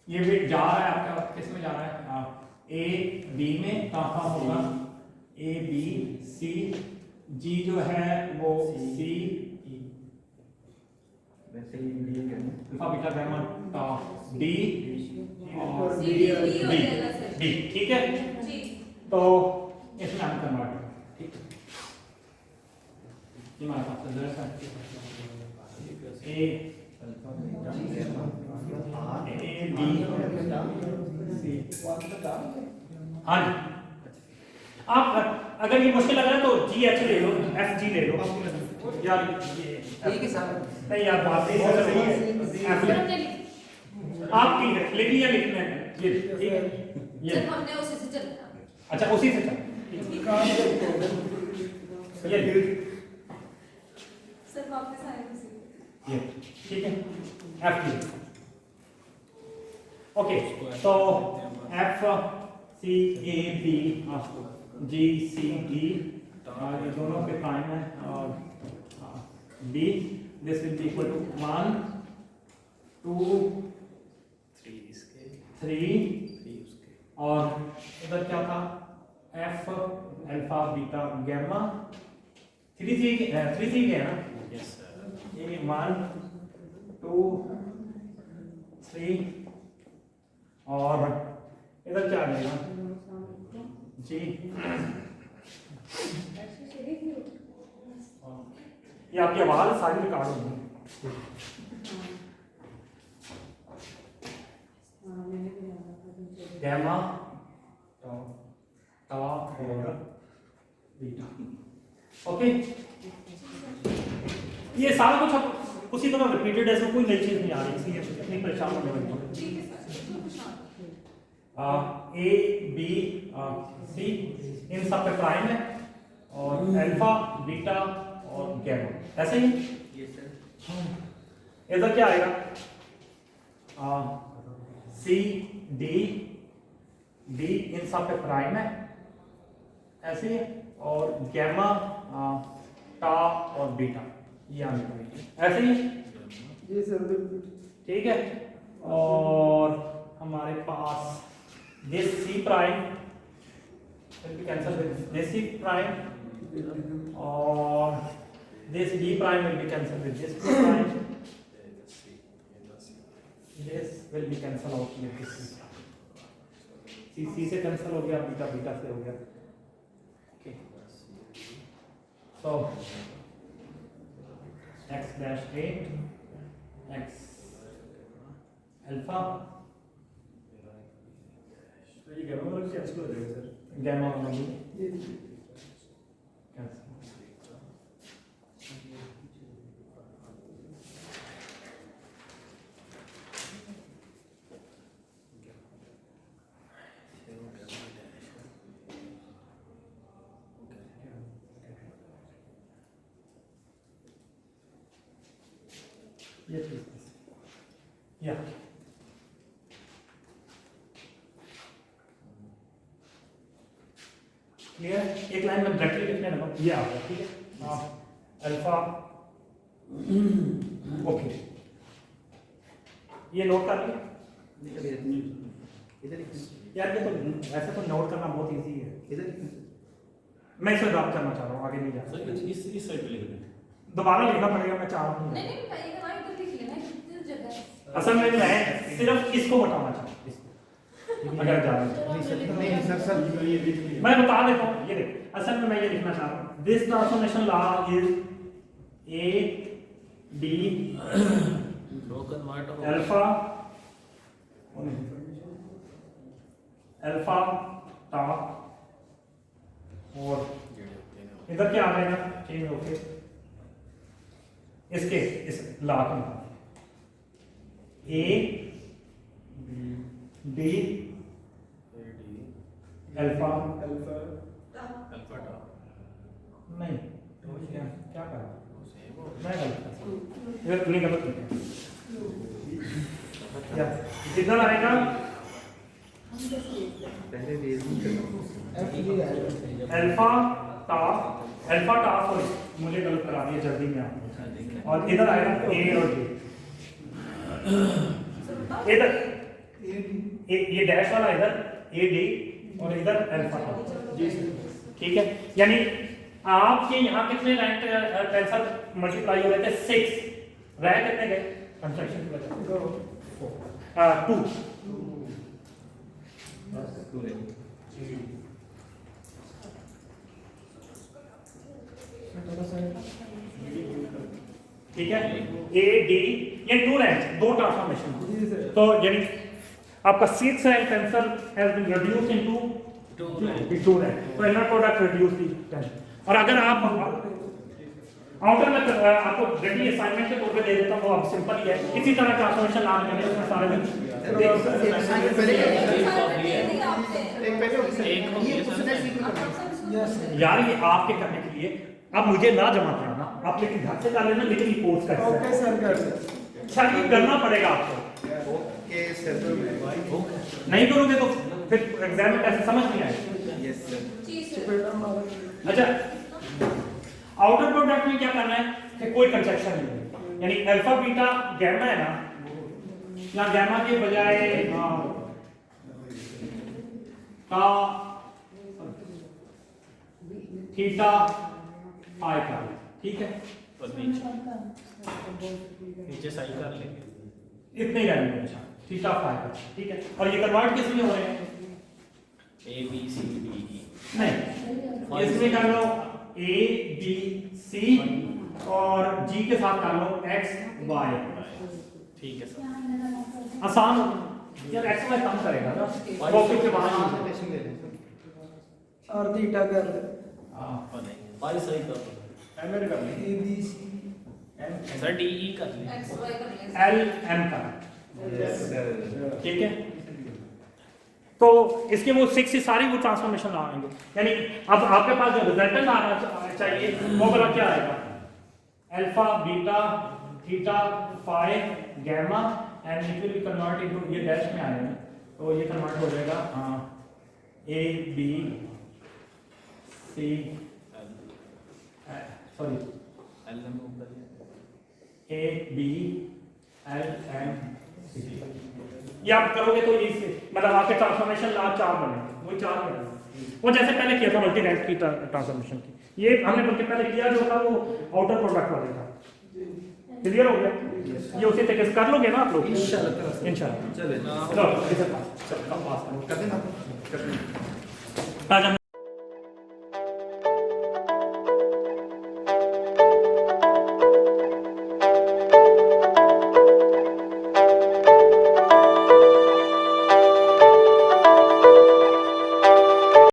ये भी जा रहा है आपका, किस में जा रहा है? ए बी में ट्रांसफॉर्म होगा, ए बी सी, जी जो है वो सी, वैसे ही अल्फा बीटा गैमा डी और सी डी हो जाएगा सर। डी, ठीक है। जी तो इसमें हम कन्वर्ट, ठीक है, ये हमारे पास रिजल्ट है ए बी हाँ जी। आप अगर ये मुश्किल लग रहा है तो जी एच ले लो, एफ जी ले लो यार, ये ठीक है सर। नहीं यार बात नहीं सही है, F ले। आप ठीक है लिख लिया, लिखना है ये, ठीक है ये, सर हमने उसी से चलना है। अच्छा उसी से चल, ये सर वापस आए उसी ये ठीक है, एफ की ओके। तो F C A B G C D ये दोनों के प्राइम है, और B this will be equal to 1 2 3 और इधर क्या था एफ अल्फा बीटा गैमा 3 के है ना, ये 1 2 3 और इधर क्या आ जाएगा जी, ये आपकी आवाज सारी रिकॉर्ड होगी। गैमा टा और बीटा, ओके। ये सारा कुछ अब उसी तरह रिपीटेड है, इसमें कोई नई चीज नहीं आ रही, इसलिए इतनी परेशान होने वाली बात नहीं। ठीक है सर इसको पूछना ए बी सी इन सब पे प्राइम है, और अल्फा बीटा और गैमा ऐसे ही। इधर क्या आएगा सी डी डी इन सब पे प्राइम है ऐसे ही, और गैमा टा और बीटा ये आने ऐसे ही, जी सर बिल्कुल। ठीक है। और हमारे पास this C prime will be cancelled with this C prime, और this D prime will be cancelled with this D prime. This will be cancelled out with this C. C से cancel हो गया, बीटा बीटा से हो गया, okay. So x dash 8 x alpha ये गैमा वाला कैंसिल हो जाएगा सर। गैमा वाला भी Yes, yes. Yeah. क्लियर? एक लाइन में डायरेक्टली लिखने लगा, ये आ गया, ठीक है। अल्फा ओके, ये नोट कर लिया इधर यार। ये तो वैसे तो नोट करना बहुत इजी है, इधर मैं इसे ड्रॉप करना चाह रहा हूँ, आगे नहीं जा सर सकता। इस साइड पे लिख दें। दोबारा लिखना पड़ेगा, मैं चाह रहा हूँ। नहीं नहीं बताइएगा ना, इधर लिख लेना कितनी जगह है। असल में मैं सिर्फ इसको हटाना चाहता हूँ, इसको अगर जा रहा नहीं सर सर ये लिख लिया। मैं बता देता हूँ, ये देख, असल में मैं ये लिखना चाह रहा हूँ, this transformation law is A D alpha alpha टा, और इधर क्या आ जाएगा चेंज होके इसके इस लॉ का ए डी अल्फा नहीं, क्या क्या कर रहा हूं? मैं गलत इधर तुमने गलत लिखा या कितना आएगा पहले अल्फा टा सॉरी मुझे गलत करा दिया जल्दी में आपने, और इधर आएगा ए और डी, इधर ये डैश वाला इधर ए डी और इधर अल्फा टा, ठीक है। यानी आपके यहाँ कितने रैंक कैंसर मल्टीप्लाई हो रहे थे 6, रैंक कितने गए कंस्ट्रक्शन की वजह से 4। 2 ठीक है, ए डी ये 2 रैंक 2 ट्रांसफॉर्मेशन। तो यानी आपका 6 rank tensor has been reduced into 2 rank, तो inner product reduce the tensor. और अगर आप आउटर में आपको रेडी असाइनमेंट के तौर पे दे देता हूं, वो अब सिंपल ही है, इसी तरह ट्रांसफॉर्मेशन ला लेंगे उसमें सारे दिन। यार ये आपके करने के लिए अब मुझे ना जमा कराना, आप लेकिन घर से कर लेना, लेकिन रिपोर्ट्स का ओके सर कर दे। अच्छा ये करना पड़ेगा आपको, ओके सर। नहीं करोगे तो फिर एग्जाम में कैसे समझ नहीं आएगा। Yes sir. चपेटा मारो। अच्छा आउटर प्रोडक्ट में क्या करना है कि कोई कंस्ट्रक्शन नहीं है, यानी अल्फा बीटा गैमा है ना, या गैमा के बजाय का थीटा फाई का, ठीक है, और नीचे साइन कर लेंगे। इतने ही रहने अच्छा थीटा फाई का, ठीक है। और ये कन्वर्ट किस में हो रहे हैं, ए बी सी डी ई नहीं इसमें कर लो ए बी सी और जी के साथ कर लो एक्स वाई, ठीक है सर। आसान यार, एक्स वाई कम करेगा ना टॉपिक के बाहर ट्रांसफॉर्मेशन ले लें सर। और थीटा कर दे। हां और नहीं पाई सही कर दो। एम एन कर लें। A B C sir D E कर लें। एक्स वाई कर लेंगे। एल एम का, यस सर। ठीक है। तो इसके वो 6 से सारी वो ट्रांसफॉर्मेशन आएंगे, यानी अब आपके पास जो रिजल्टेंट आना चाहिए वो वाला क्या आएगा, alpha beta theta phi gamma and it will be convert into, ये डैश में आएगा तो ये कन्वर्ट हो जाएगा A B C sorry L M ऊपर A B L M C. ये आप करोगे तो ये मतलब आपके ट्रांसफॉर्मेशन ला 4 बने, वही 4 बने, वो जैसे पहले किया था मल्टी रैंक की ट्रांसफॉर्मेशन की। ये हमने बल्कि पहले किया जो था वो आउटर प्रोडक्ट वाले था। क्लियर हो गया, ये उसी तरीके से कर लोगे ना आप लोग इंशाल्लाह। इंशाल्लाह चले चलो इसे पास कम पास करो कर देना। आज हम